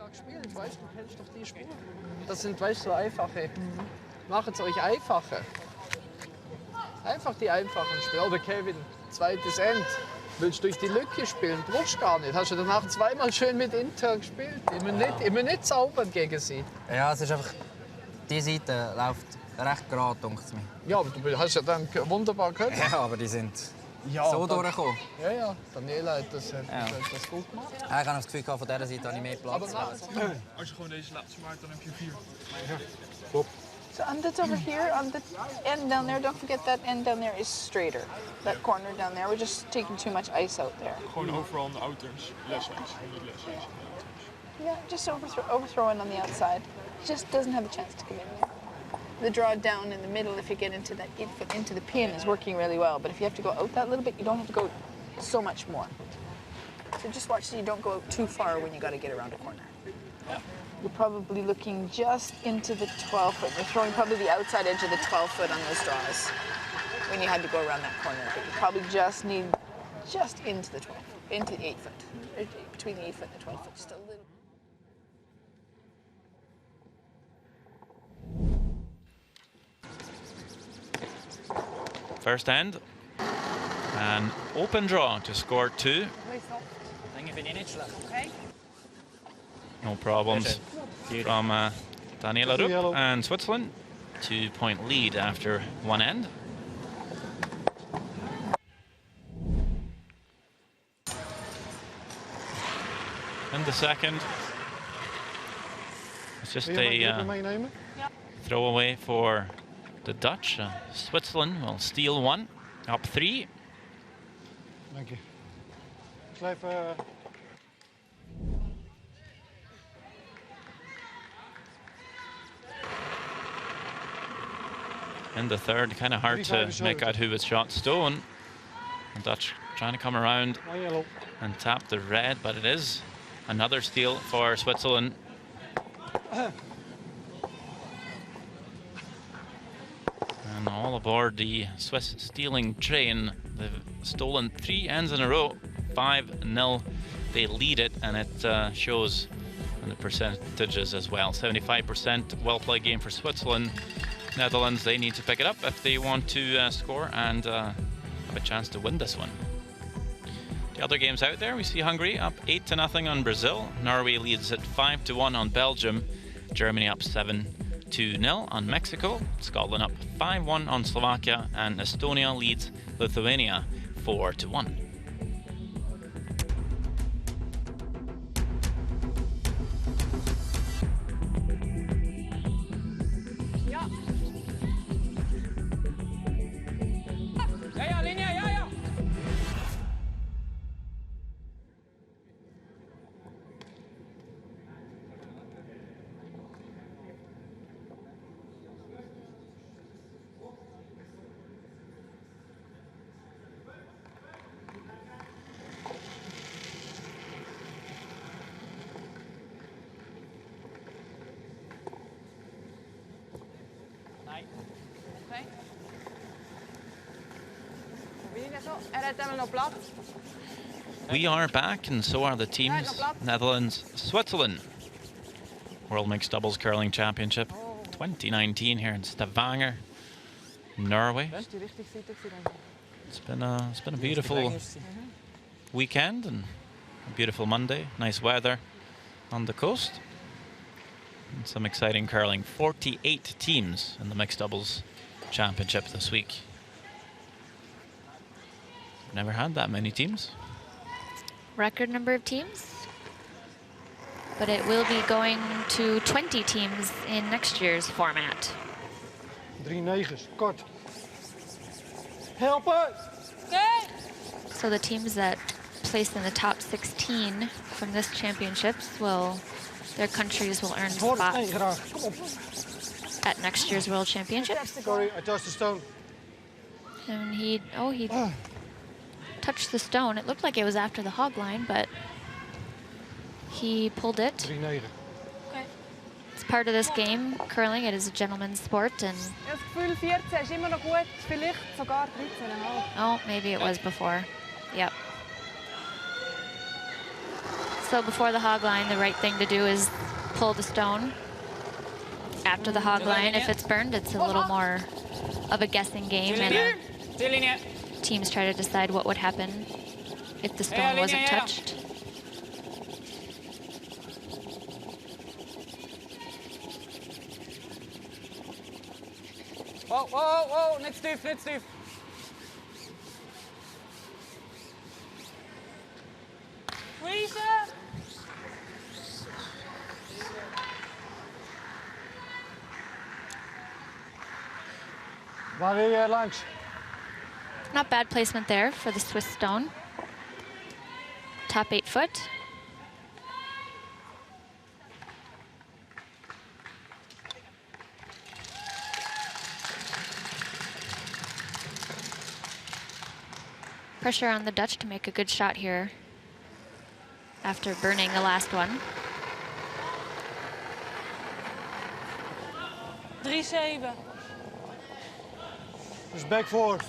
Gespielt, weißt du, kennst doch die Spuren. Das sind, weißt du, so einfache. Macht es euch einfacher. Einfach die einfachen Spiele. Oder Kevin, zweites End. Willst du durch die Lücke spielen? Brauchst gar nicht. Hast du danach zweimal schön mit Inter gespielt. Immer nicht zaubern gegen sie. Ja, es ist einfach... Die Seite läuft recht gerade, denke ich mir. Ja, aber du hast ja dann wunderbar gehört. Ja, aber die sind Ja, so durchgekommen. Ja, ja. Daniela hat das gut gemacht. Ich habe das Gefühl, von dieser Seite habe ich mehr Platz. Als je gewoon deze laatste maakt, dan heb je 4. So that's over here, on the end down there, don't forget that end down there is straighter. That corner down there, we're just taking too much ice out there. Gewoon overal aan de outturns. Leswijs, niet leswijs. Yeah, just overthrowing on the outside. Just doesn't have a chance to come in there. The draw down in the middle, if you get into that infoot into the pin, is working really well. But if you have to go out that little bit, you don't have to go so much more. So just watch so you don't go out too far when you got to get around a corner. Yeah. You're probably looking just into the 12 foot. You're throwing probably the outside edge of the 12 foot on those draws when you had to go around that corner. But you probably just need just into the 12, into the 8 foot, between the 8 foot and the 12 foot, just a little. First end. An open draw to score 2. No problems from Daniela Rupp and Switzerland. 2-point lead after one end. And the second. It's just a throwaway for the Dutch. Switzerland will steal one, up 3. Dank je. Ik zal even... In the third, kind of hard to make out who was shot. Stone. The Dutch trying to come around and tap the red, but it is another steal for Switzerland. And all aboard the Swiss stealing train. They've stolen 3 ends in a row, 5-0. They lead it, and it shows in the percentages as well. 75% well-played game for Switzerland. Netherlands, they need to pick it up if they want to score and have a chance to win this one. The other games out there, we see Hungary up 8-0 on Brazil. Norway leads at 5-1 on Belgium. Germany up 7-0 on Mexico. Scotland up 5-1 on Slovakia, and Estonia leads Lithuania 4-1. We are back, and so are the teams. Netherlands, Switzerland. World Mixed Doubles Curling Championship 2019 here in Stavanger, Norway. It's been a beautiful weekend and a beautiful Monday. Nice weather on the coast. And some exciting curling. 48 teams in the Mixed Doubles Championship this week. Never had that many teams. Record number of teams. But it will be going to 20 teams in next year's format. 3 negens, kort. Helpen! So the teams that place in the top 16 from this championships their countries will earn spots at next year's World Championships. Sorry, I touched the stone. And he touched the stone. It looked like it was after the hog line, but he pulled it. 3 negen. It's part of this game. Curling, it is a gentleman's sport, and oh, maybe it was before. Yep. So before the hog line, the right thing to do is pull the stone. After the hog line, if it's burned, it's a little more of a guessing game, and teams try to decide what would happen if the stone wasn't touched. Whoa, whoa, whoa, niet stief, niet stief. Freezer! Waar wil je langs? Not bad placement there for the Swiss stone. Top 8 foot. Pressure on the Dutch to make a good shot here after burning the last one. 3-7. Dus back voor.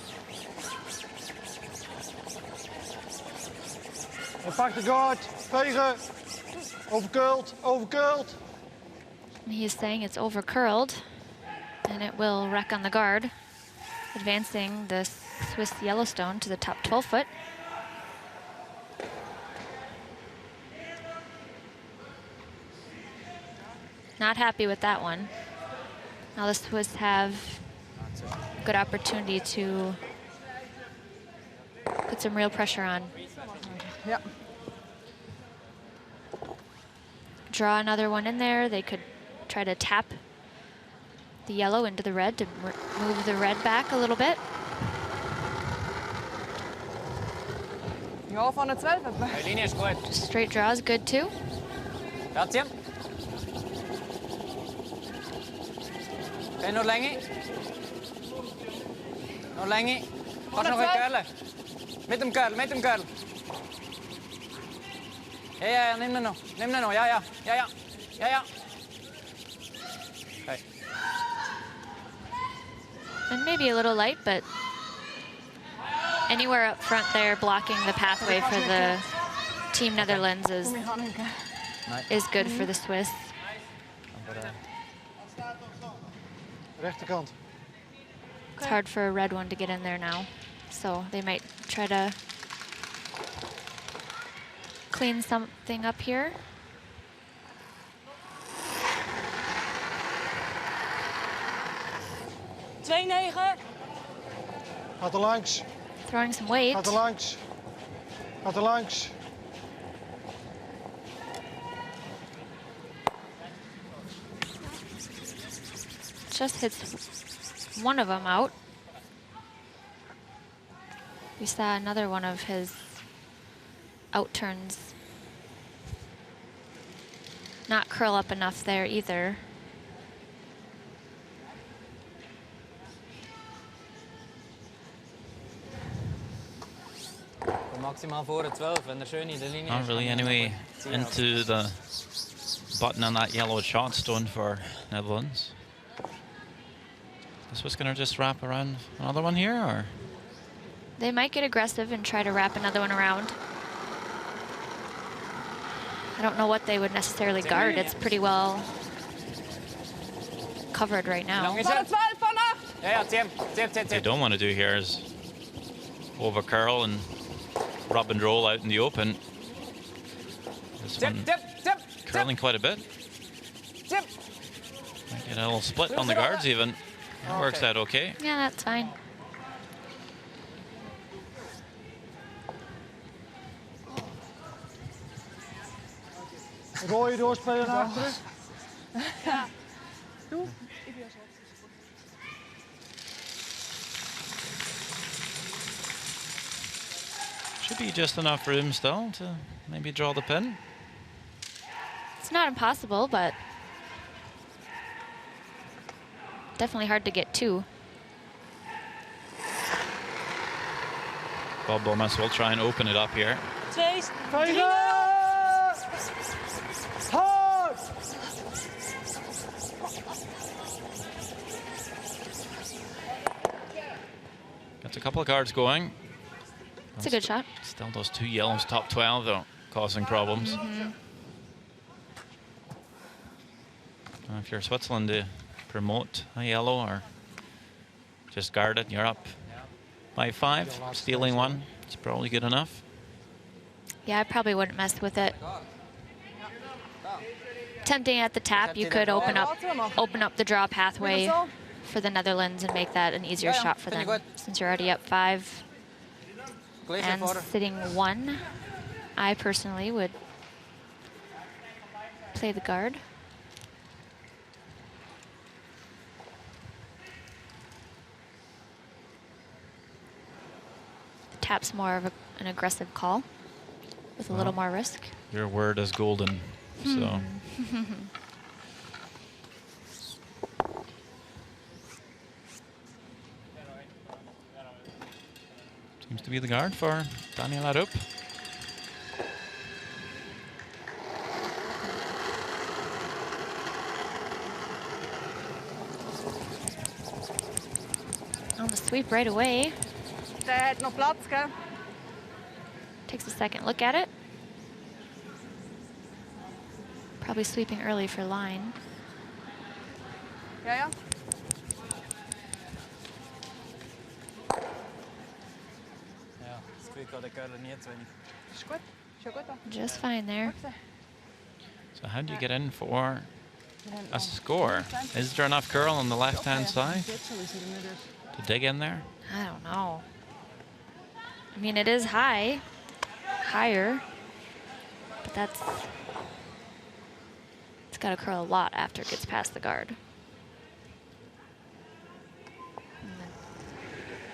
En pak de guard. Vegen. Overcurled. Overcurled. He is saying it's overcurled, and it will wreck on the guard, advancing the Swiss Yellowstone to the top 12 foot. Not happy with that one. Now the Swiss have a good opportunity to put some real pressure on. Yeah. Draw another one in there. They could try to tap the yellow into the red to move the red back a little bit. Ja, van het 12. De linie is goed. Straight draw is good too. Grazie. Oké, nog langer. Nog langer. Pas nog een curlen. Met hem curl, met hem curl. Ja, ja, ja, neem er nog. Neem er nog, ja, ja. Ja, ja. Ja, ja. Okay. And maybe a little light, but anywhere up front there blocking the pathway for the Team Netherlands is good for the Swiss. Rechterkant. It's hard for a red one to get in there now, so they might try to clean something up here. Gaat er langs. Throwing some weight. Gaat er langs. Gaat er langs. Just hits one of them out. We saw another one of his out turns not curl up enough there either. Maximaal voor het 12 en er schön in de linie. Not really anyway into the button on that yellow shot stone for Netherlands. Is Swiss gonna just wrap around another one here, or? They might get aggressive and try to wrap another one around. I don't know what they would necessarily guard. It's pretty well covered right now. What they don't want to do here is over curl and rub and roll out in the open. This one curling quite a bit. Might get a little split on the guards even. That works out okay. Yeah, that's fine. Rode doorspelen naar achteren. Ja. Doe. Should be just enough room still to maybe draw the pin. It's not impossible, but definitely hard to get to. Bob Bomas will try and open it up here. 2, 3. Hard! Gets a couple of guards going. It's a good shot. Still those 2 yellows top 12 though, causing problems. If you're Switzerland to promote a yellow or just guard it, you're up by 5. Stealing one, it's probably good enough. Yeah, I probably wouldn't mess with it. Tempting at the tap, you could open up the draw pathway for the Netherlands and make that an easier shot for them. Since you're already up 5 and sitting 1, I personally would play the guard. The tap's more of an aggressive call with a little more risk. Your word is golden, so. Seems to be the guard for Daniel Arup. On the sweep right away. Der hat noch Platz, gell? Takes a second look at it. Probably sweeping early for line. Ja, ja. Ja, das Gefühl gehabt, der Girl nie zu wenig. Ist gut. Ist ja gut. Just fine there. So how do you get in for a score? Is there enough curl on the left-hand side to dig in there? I don't know. I mean, it is higher, but it's got to curl a lot after it gets past the guard.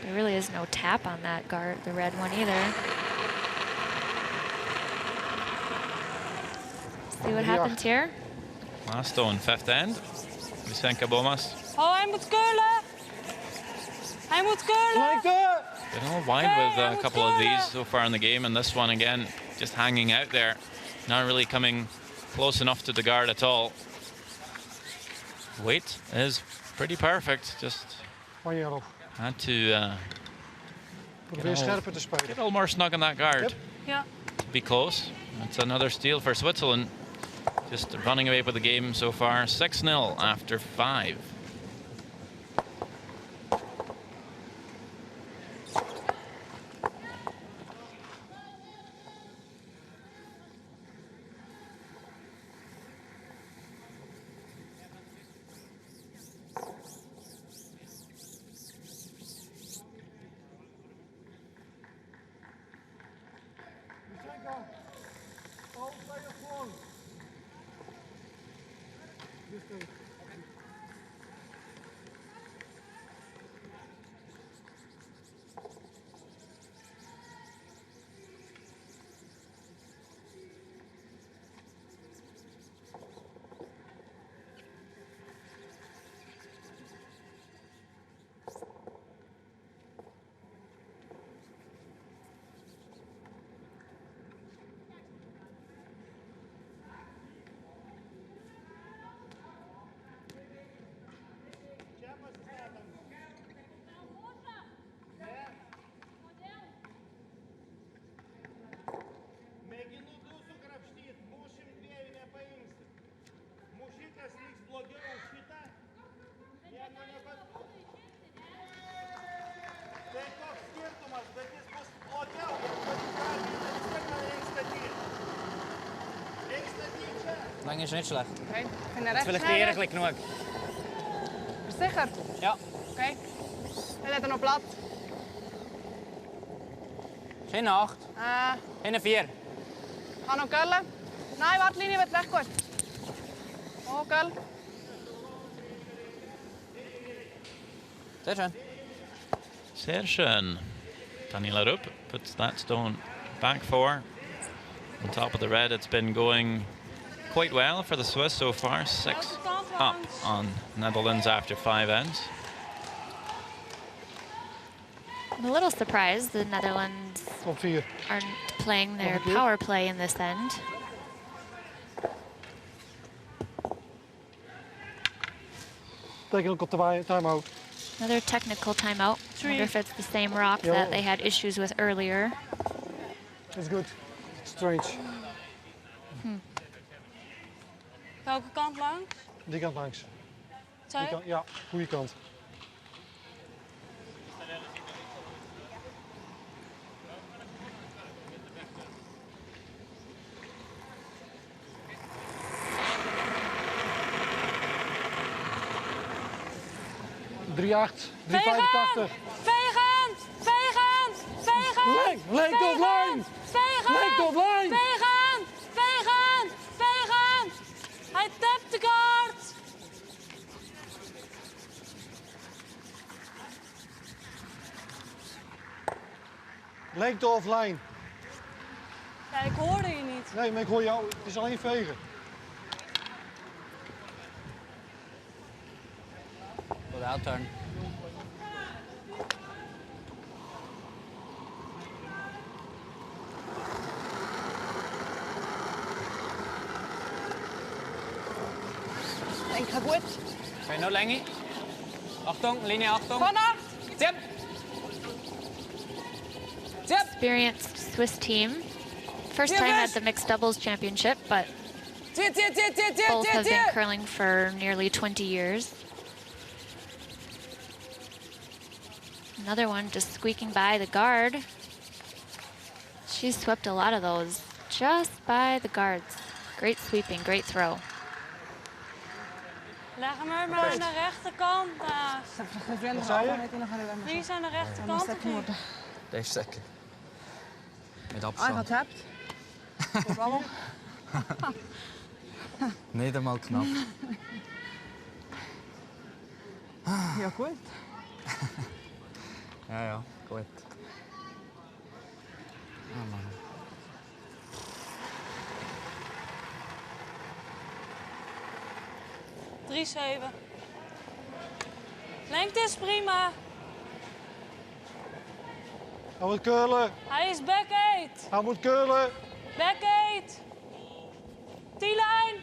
There really is no tap on that guard, the red one either. See what happens here? Last stone, 5th end. Lysenka Bomas. Oh, hij moet curlen. Hij moet curlen. Been a little wide with a couple of these so far in the game, and this one again, just hanging out there. Not really coming close enough to the guard at all. Weight is pretty perfect. Just had to get a little more snug on that guard. Ja. Be close. It's another steal for Switzerland. Just running away with the game so far. 6-0 after 5. Lang is niet slecht. Oké, ik vind Het is vielleicht eerlijk genoeg. Sicher? Ja. Oké. En let er nog plat. Geen 8. Geen 4. Ga nog kullen. Nee, wacht, linie wordt wegkort. Oh, kul. Sehr schön. Sehr schön. Daniela Rupp puts that stone back 4. On top of the red, it's been going quite well for the Swiss so far. 6 up on Netherlands after 5 ends. I'm a little surprised the Netherlands Top 4. aren't playing their power play in this end. Teken ook op de time-out. Another technical timeout. I wonder if it's the same rock that they had issues with earlier. It's good. Strange. Welke kant langs? Die kant langs. Zei je? Die kant, ja, goede kant. ...3,8, 3,85. Vegend! Vegend! Vegend! Leek tot lijn! Leek tot lijn! Vegend! Vegend! Vegend! Hij tapt de kaart! Leek tot offline. Ja, ik hoorde je niet. Nee, maar ik hoor jou. Het is alleen vegen. Voor de outturn. Ik ga goed. 2-0 Lengi. Achtung, linie Achtung. Van 8. Zip! Zip! Experienced Swiss team. First time at the mixed doubles championship, but both have been curling for nearly 20 years. Another one just squeaking by the guard. She's swept a lot of those just by the guards. Great sweeping, great throw. Leg hem er maar aan de rechterkant naast. Wat zei je? Die is aan de rechterkant of niet? Deze zeker. Met Ah, afstand. wat hebt? Waarom? Niet helemaal knap. Ja, goed. Ja, ja, goed. Ah, man. Drie 7. Lengte is prima. Hij moet curlen. Hij is back 8. Hij moet curlen. Back 8. T-lijn.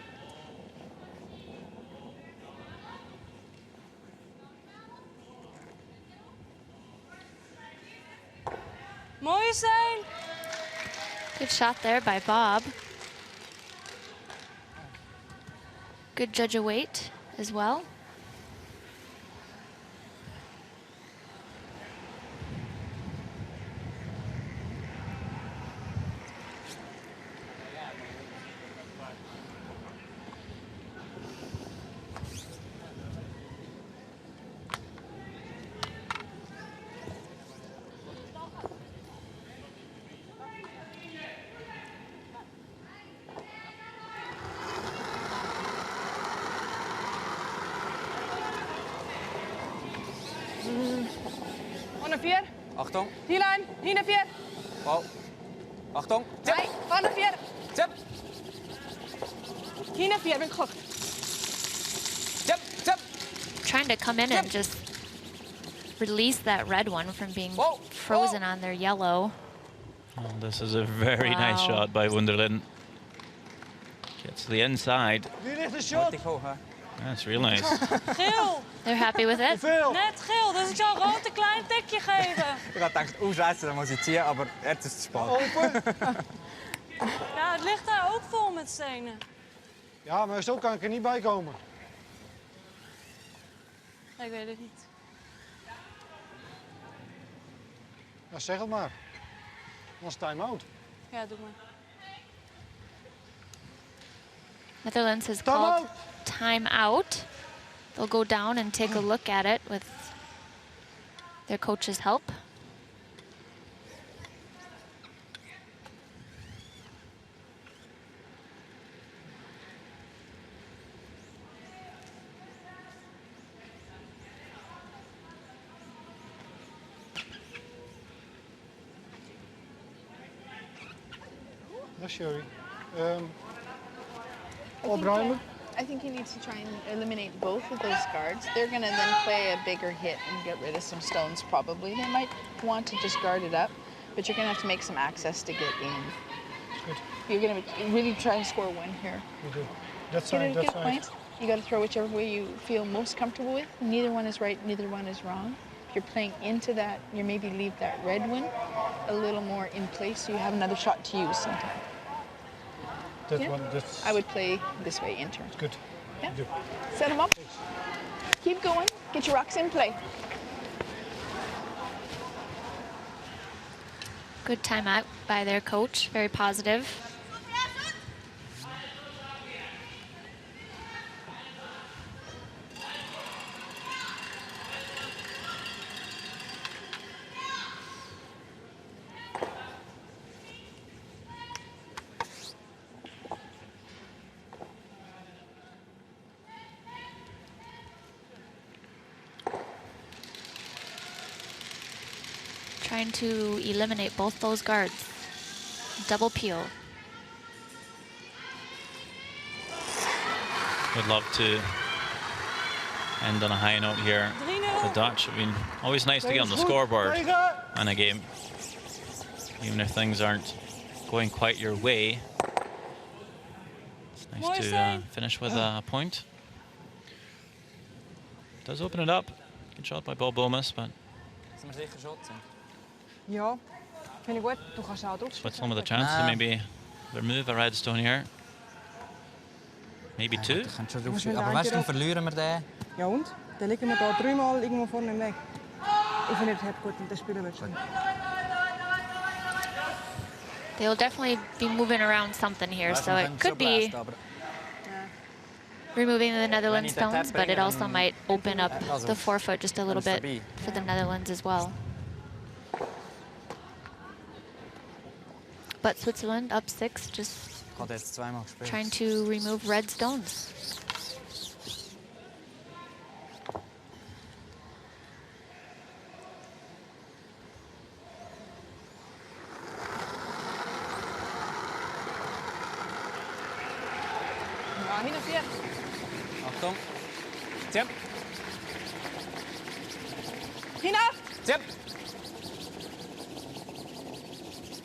Mooie steen. Good shot there by Bob. Good judge of weight as well. Van 4. Achtung. Die lijn. Hier naar 4. Wow. Achtung. Zip! Nee, van 4. Zip! Hier naar 4 ben ik goed. Zip! Zip! Trying to come in and just release that red one from being frozen on their yellow. Well, this is a very nice Wow. shot by Wunderlin. Gets to the inside. Wie ligt de shot? That's real nice. Geel. They're happy with it. Hoeveel? Net geel, dus ik zal rood een klein tikje geven. Ik had gedacht, scheiße, dan muss ich ziehen, aber jetzt ist es spät. Open. Ja, het ligt daar ook vol met stenen. Ja, maar zo kan ik er niet bij komen. Ik weet het niet. Ja, zeg het maar. Anders time-out. Ja, doe maar. Netherlands has Time called out. time out. They'll go down and take a look at it with their coach's help. That's Sherry. Opruimen. I think he needs to try and eliminate both of those guards. They're going to then play a bigger hit and get rid of some stones probably. They might want to just guard it up, but you're going to have to make some access to get in. Good. You're going to really try and score one here. We do. That Get side, a that good side. point. You got to throw whichever way you feel most comfortable with. Neither one is right, neither one is wrong. If you're playing into that, you maybe leave that red one a little more in place so you have another shot to use sometime. That Yeah. one, that's I would play this way in turn. good. Yeah. Do. Set them up. Keep going. Get your rocks in play. Good timeout by their coach, very positive. Trying to eliminate both those guards. Double peel. Would love to end on a high note here. The Dutch have been always nice to get on the scoreboard in a game. Even if things aren't going quite your way. It's nice to finish with a point. Does open it up. Good shot by Bob Bomas, but Sind wir sicher Schott sind? Ja, finde ich gut. Du kannst auch durch. Switzerland with a chance to maybe remove a red stone here. Maybe two. Aber weißt du, dann verlieren wir den. Ja und? Dann liegen wir da dreimal irgendwo vorne im Weg. Ich finde, das hat gut und das Spielen wird schon. They'll definitely be moving around something here, so it could be removing the Netherlands stones, but it also might open up the forefoot just a little bit for the Netherlands as well. But Switzerland up 6, just trying to remove red stones. Ja, hin und her. Achtung. Tipp. Hinab! Tipp.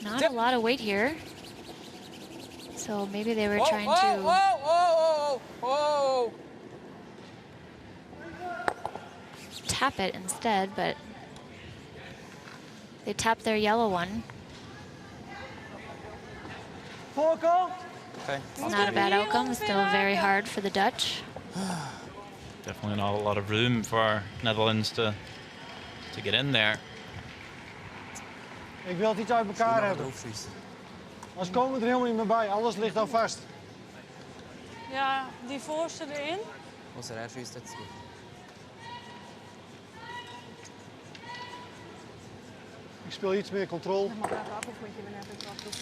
Not a lot of weight here. So maybe they were trying to tap it instead, but they tapped their yellow one. Okay. Not a bad outcome, still very hard for the Dutch. Definitely not a lot of room for Netherlands to get in there. Ik wil het iets uit elkaar hebben. Anders komen we er helemaal niet meer bij. Alles ligt al vast. Ja, die voorste erin. Außer er schießt jetzt. Ik speel iets meer controle. Maar blijf af met je wanneer het wat doet.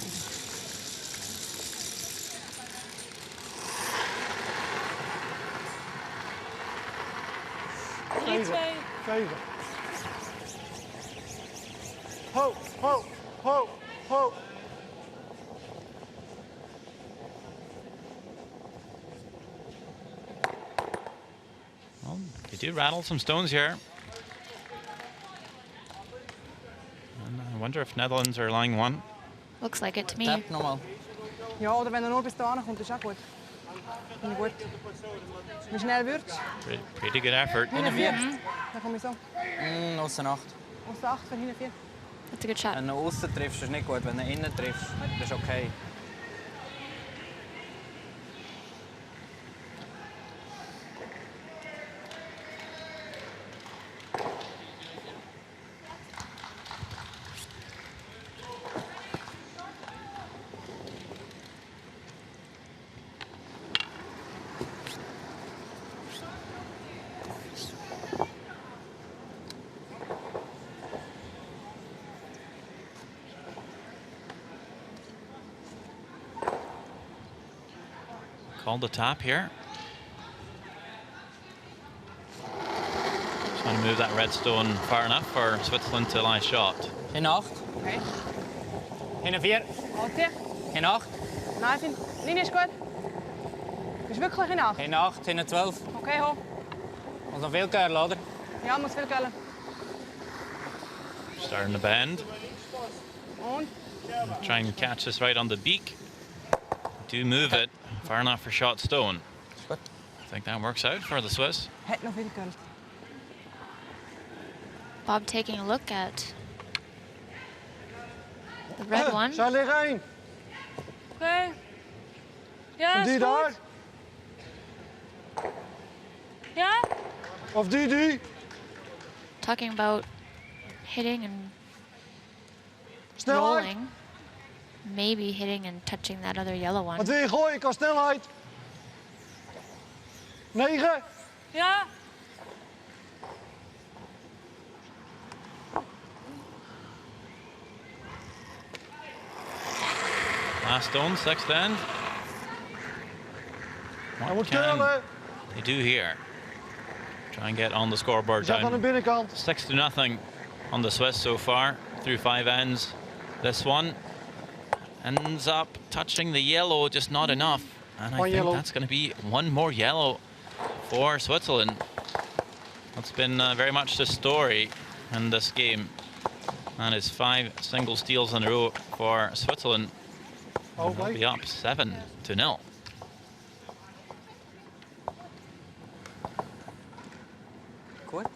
Geven. Ho, ho, ho, ho. Well, they do rattle some stones here. And I wonder if Netherlands are lying one. Looks like it to me. Tap nochmal. Ja, oder wenn er nur bis dahin kommt, ist auch gut. Finde ich gut. Wie schnell wird's? Pretty good effort. Hinten 4. Dann komme ich so. Aussen 8. Aussen 8 für hinten 4. That's a good shot. Wenn du aussen triffst, ist nicht gut. Wenn du innen triffst, ist okay. called the tap here. Trying to move that red stone far enough for Switzerland to lie shot. In 8. Okay. In 4. Halt dir. In 8. Nein, Linie ist gut. Bist wirklich in 8? In 8, in 12. Okay, hoch. Muss noch viel gehen, oder? Ja, muss viel gehen. Starting to bend. Und? Try and catch this right on the beak. Do move it far enough for shot stone. Good. I think that works out for the Swiss. Hat noch viel gehen. Bob taking a look at the red one. Zijn er één? Oké. Ja, Die is daar? goed. Ja? Of die? Talking about hitting and Snelheid? rolling. Maybe hitting and touching that other yellow one. Wat wil je gooien qua snelheid? 9? Ja? Last stone, sixth end. Hij What moet can curlen. they do here? Try and get on the scoreboard Zet aan de down. binnenkant. 6-0 on the Swiss so far through 5 ends. This one ends up touching the yellow, just not enough. And I One think yellow. that's going to be one more yellow for Switzerland. That's been very much the story in this game. And it's 5 single steals in a row for Switzerland. Oh, And they'll be up 7-0. Goed.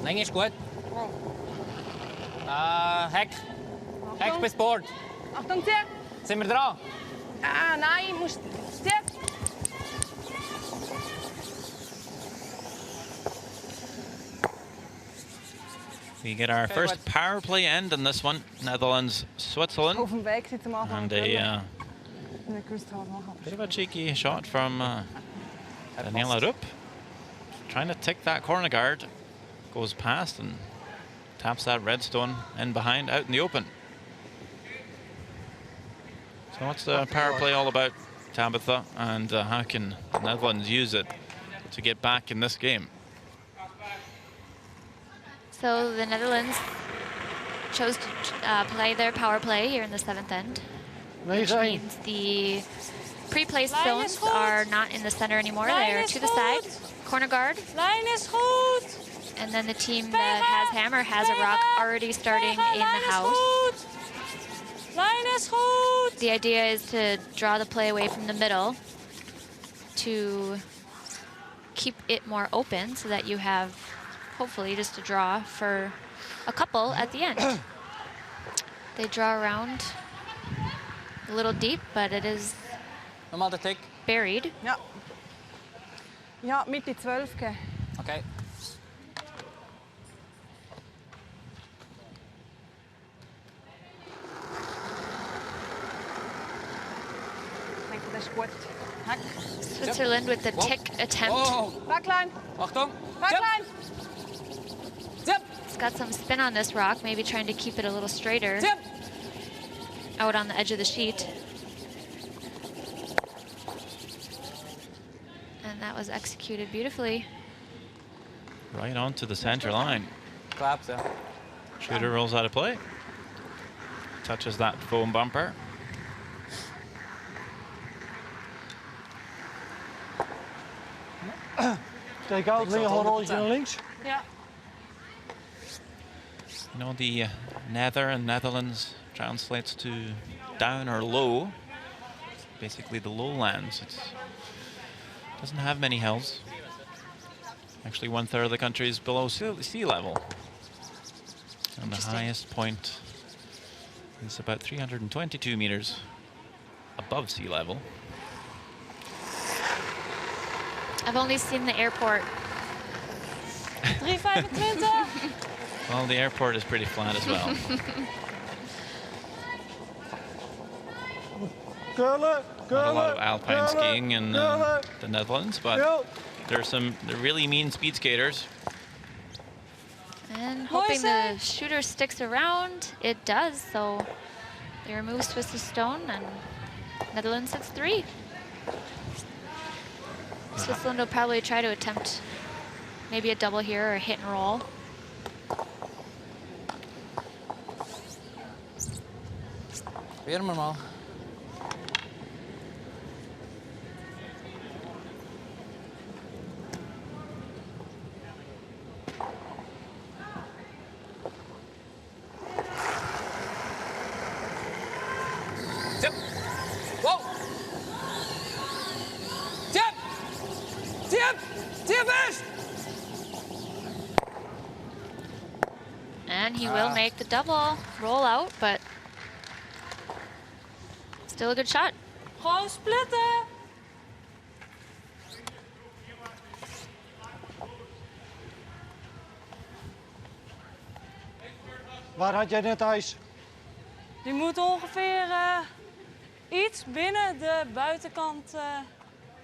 Länge ist gut. Heck. Heck bis Board. Achtung, zieh. Sind wir dran? Ah, nein, musst zieh. We get our first power play end in this one. Netherlands, Switzerland. Auf dem Weg sind zum Anfang. And a Nicht gewusst, was ich machen. bit of a cheeky shot from Daniela Rupp. Trying to tick that corner guard. Goes past and taps that redstone in behind, out in the open. So what's the power play all about, Tabitha? And how can the Netherlands use it to get back in this game? So the Netherlands chose to play their power play here in the 7th end, which 9-1. means the pre-placed Lijn is stones goed. are not in the center anymore. Lijn They're is to the goed. side, corner guard. Lijn is goed. And then the team that has hammer has a rock already starting in the Lijn is house. goed. Lijn is goed. The idea is to draw the play away from the middle to keep it more open so that you have hopefully just a draw for a couple at the end. They draw around a little deep, but it is Nochmal der Tick. buried. Ja. Ja, Mitte 12 gehen. Okay. Ich denke, das ist gut. Hack. Switzerland with the tick attempt. Oh, Backline. Achtung. Backline. Zip. It's got some spin on this rock, maybe trying to keep it a little straighter. Zip. out on the edge of the sheet. And that was executed beautifully. Right onto the center line. Claps, yeah. Shooter rolls out of play. Touches that foam bumper. Kijk uit, linker rolletje naar links. Ja. You know, the nether in Netherlands translates to down or low. Basically the lowlands. It doesn't have many hills. Actually, 1/3 of the country is below sea level. And the highest point is about 322 meters above sea level. I've only seen the airport. 3,25. Well, the airport is pretty flat as well. Curlen, Not a lot of curlen, alpine skiing in curlen. the Netherlands, but Yo. there's some really mean speed skaters. And hoping the shooter sticks around. It does, so they remove Twisted Stone, and Netherlands hits 3. Switzerland will probably try to attempt maybe a double here or a hit and roll. Weer normaal. Tip. Whoa. Tip. Tip. Tip is. And he will make the double roll out, but still a good shot. Gewoon splitten. Waar had jij net ijs? Die moet ongeveer iets binnen de buitenkant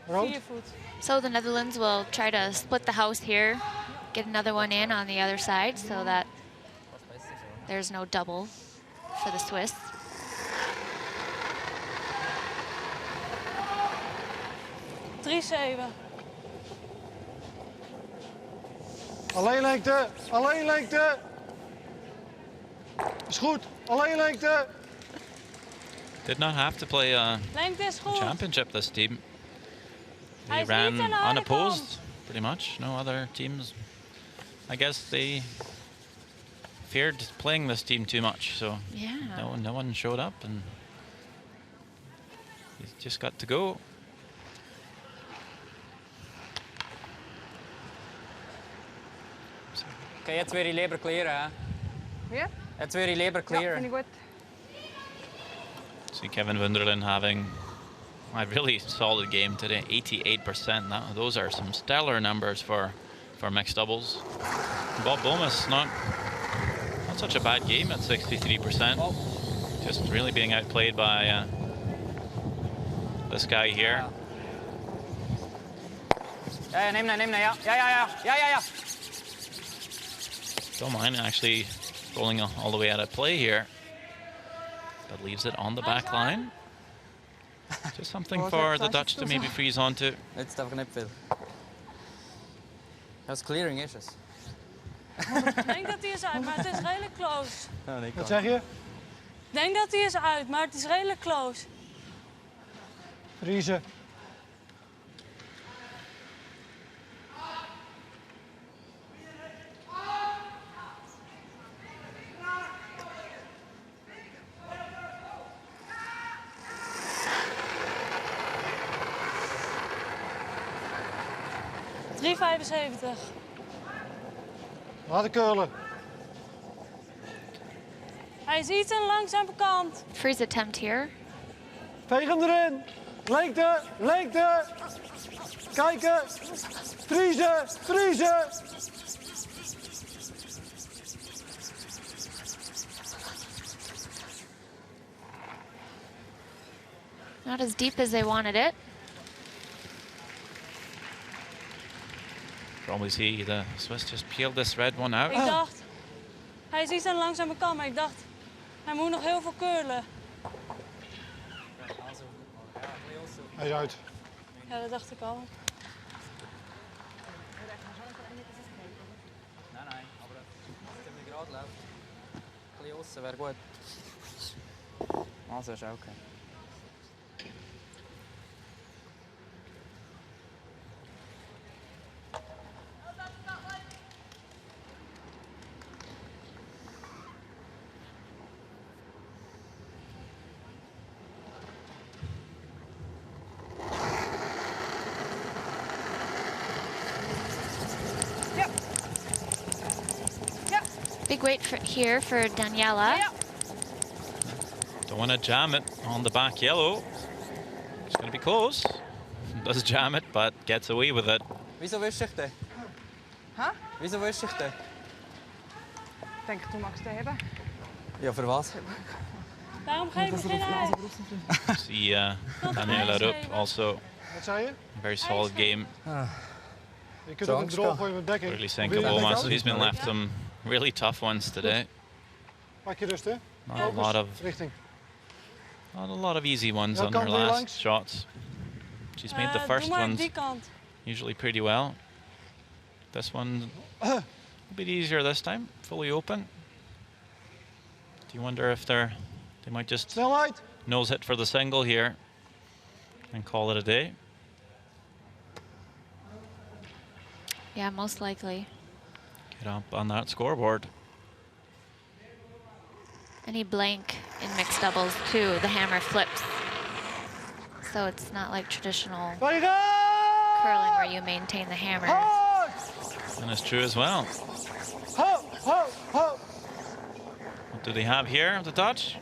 4 voet. So the Netherlands will try to split the house here, get another one in on the other side so that there's no double for the Swiss. Alleen lengte, alleen lengte. Is goed, alleen lengte. Did not have to play a Lengte is goed. championship, this team. They Hij is ran niet aan de harde unopposed, kant. pretty much. No other teams. I guess they feared playing this team too much, so Yeah. no one showed up, and he's just got to go. Oké, jetzt weer die Leber clearen, hè. Weer? Jetzt weer die Leber Ja, clearen. vind ik goed. See Kevin Wunderlin having a really solid game today, 88%. Those are some stellar numbers for mixed doubles. Bob Bomas, not such a bad game at 63%. Just really being outplayed by this guy here. Ja, neem nou, ja. Don't mind actually rolling all the way out of play here, but leaves it on the back line. Just something for the Dutch to maybe freeze onto. Dit is toch niet veel. Dat is clearing issues. Ik denk dat hij is uit, maar het is redelijk close. Oh, nee, Wat zeg je? Ik denk dat hij is uit, maar het is redelijk close. Vriezen. Laten curlen. Hij is iets aan de langzame kant. Freeze attempt here. Veeg hem erin. Lengte, lengte. Kijken. Vriezen, vriezen. Not as deep as they wanted it. Probably see the Swiss just peeled this red one out. Ik dacht, hij is iets aan de langzame kant, maar ik dacht, hij moet nog heel veel curlen. Hij is uit. Ja, dat dacht ik al. Nein, nein, aber ziemlich gerade läuft. Ein bisschen aussen wäre gut. Also ist auch okay. Big weight here for Daniela. Don't want to jam it on the back yellow. It's going to be close. Does jam it, but gets away with it. Wieso willst du dich denn? Hä? Wieso willst du dich denn? Denk je toen Max te hebben? Ja, für was? Daarom ga ik beginnen. See Daniela Rupp also Wat zei je? a very solid game. Je kunt ook een draw gooien met dekking. Really Senkaboma, so he's been left some really tough ones today. Pak je rust, hè? Not a lot of Richting. not a lot of easy ones Ja, on her kant weer last langs. shots. She's made the first Doe maar ones die kant. usually pretty well. This one a bit easier this time, fully open. Do you wonder if they might just Snelheid. nose hit for the single here and call it a day? Yeah, most likely. Get up on that scoreboard. Any blank in mixed doubles too, the hammer flips. So it's not like traditional curling where you maintain the hammer. And it's true as well. What do they have here, the Dutch?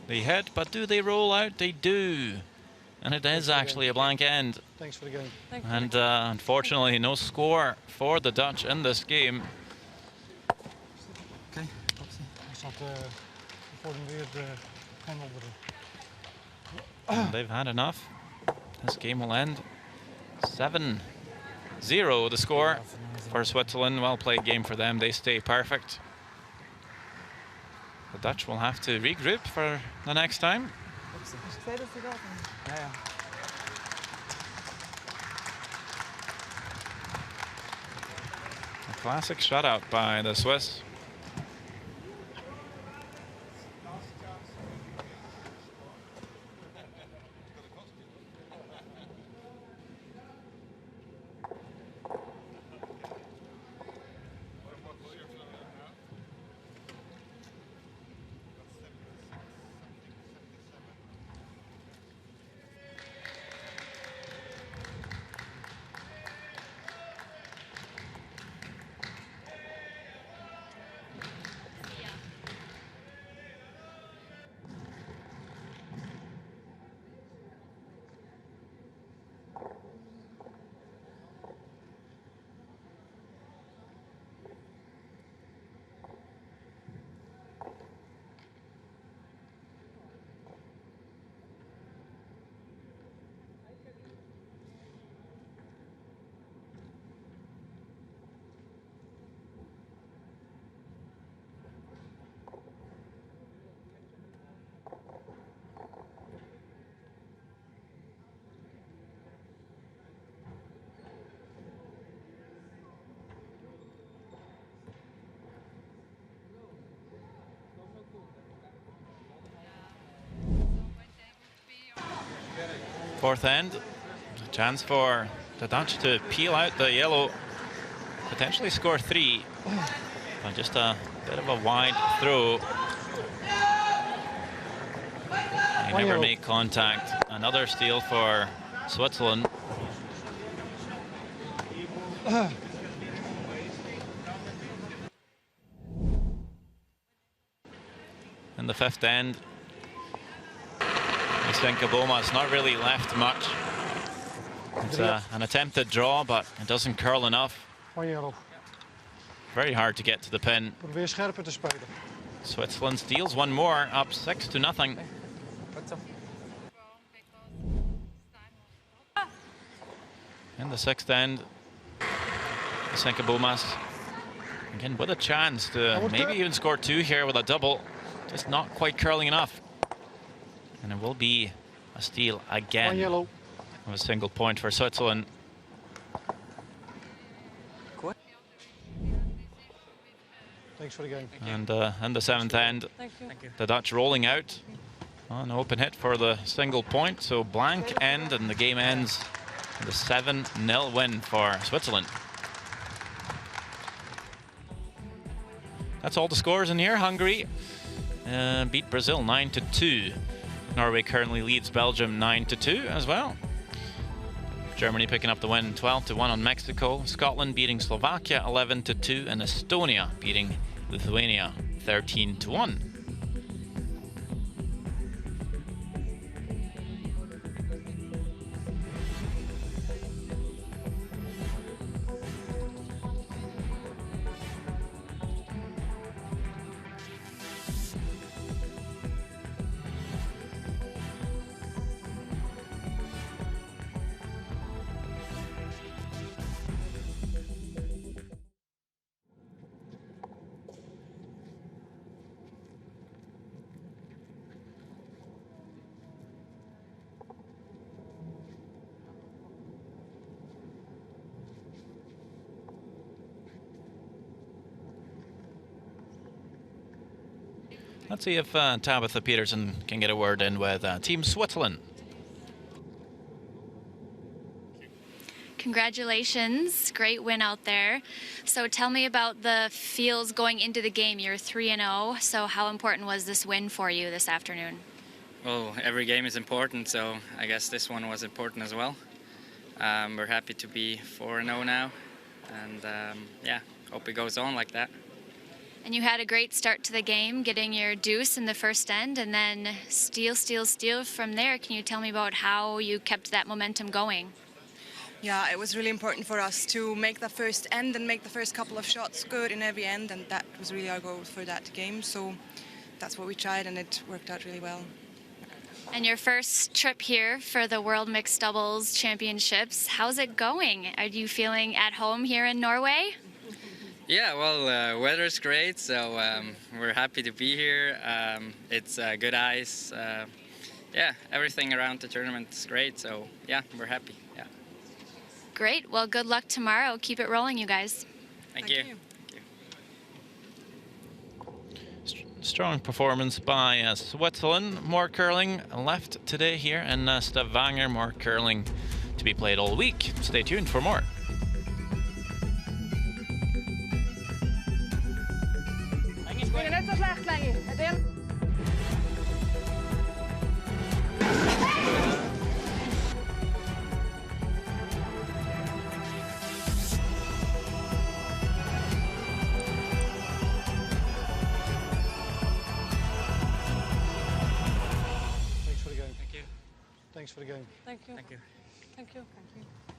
They hit, but do they roll out? They do. And it is actually a blank end. Thanks for the game. And unfortunately, no score for the Dutch in this game. Okay. Ik zat voor hem weer de hendel erin. And they've had enough. This game will end 7-0 the score for Switzerland. Well played game for them. They stay perfect. The Dutch will have to regroup for the next time. Ik zei dat hij dat. Ja, ja. A classic shutout by the Swiss. Fourth end, a chance for the Dutch to peel out the yellow, potentially score 3, but just a bit of a wide throw. They never make contact. Another steal for Switzerland. In the fifth end, Senkaboma has not really left much. It's an attempted draw, but it doesn't curl enough. Very hard to get to the pin. Probeer scherper te spelen. Switzerland steals one more, up 6-0. In the sixth end, Senkabomas again with a chance to maybe even score 2 here with a double. Just not quite curling enough. And it will be a steal again. One yellow. Of a single point for Switzerland. Thanks for the game. And in the 7th end, Thank you. the Dutch rolling out. An open hit for the single point. So blank end, and the game ends with a 7-0 win for Switzerland. That's all the scores in here. Hungary beat Brazil 9-2. Norway currently leads Belgium 9-2 as well. Germany picking up the win 12-1 on Mexico. Scotland beating Slovakia 11-2, and Estonia beating Lithuania 13-1. Let's see if Tabitha Peterson can get a word in with Team Switzerland. Congratulations, great win out there. So tell me about the feels going into the game. You're 3-0, so how important was this win for you this afternoon? Well, every game is important, so I guess this one was important as well. We're happy to be 4-0 now, and yeah, hope it goes on like that. And you had a great start to the game, getting your deuce in the first end, and then steal, steal, steal from there. Can you tell me about how you kept that momentum going? Yeah, it was really important for us to make the first end and make the first couple of shots good in every end, and that was really our goal for that game. So that's what we tried, and it worked out really well. And your first trip here for the World Mixed Doubles Championships, how's it going? Are you feeling at home here in Norway? Yeah, well, weather's great, so we're happy to be here. It's good ice. Yeah, everything around the tournament is great, so yeah, we're happy. Yeah. Great. Well, good luck tomorrow. Keep it rolling, you guys. Thank you. Strong performance by Switzerland. More curling left today here in Stavanger. More curling to be played all week. Stay tuned for more. Spelen net zo slecht, Lengy. Thanks for the game. Thank you. Thanks for the game. Thank you. Thank you. Thank you. Thank you.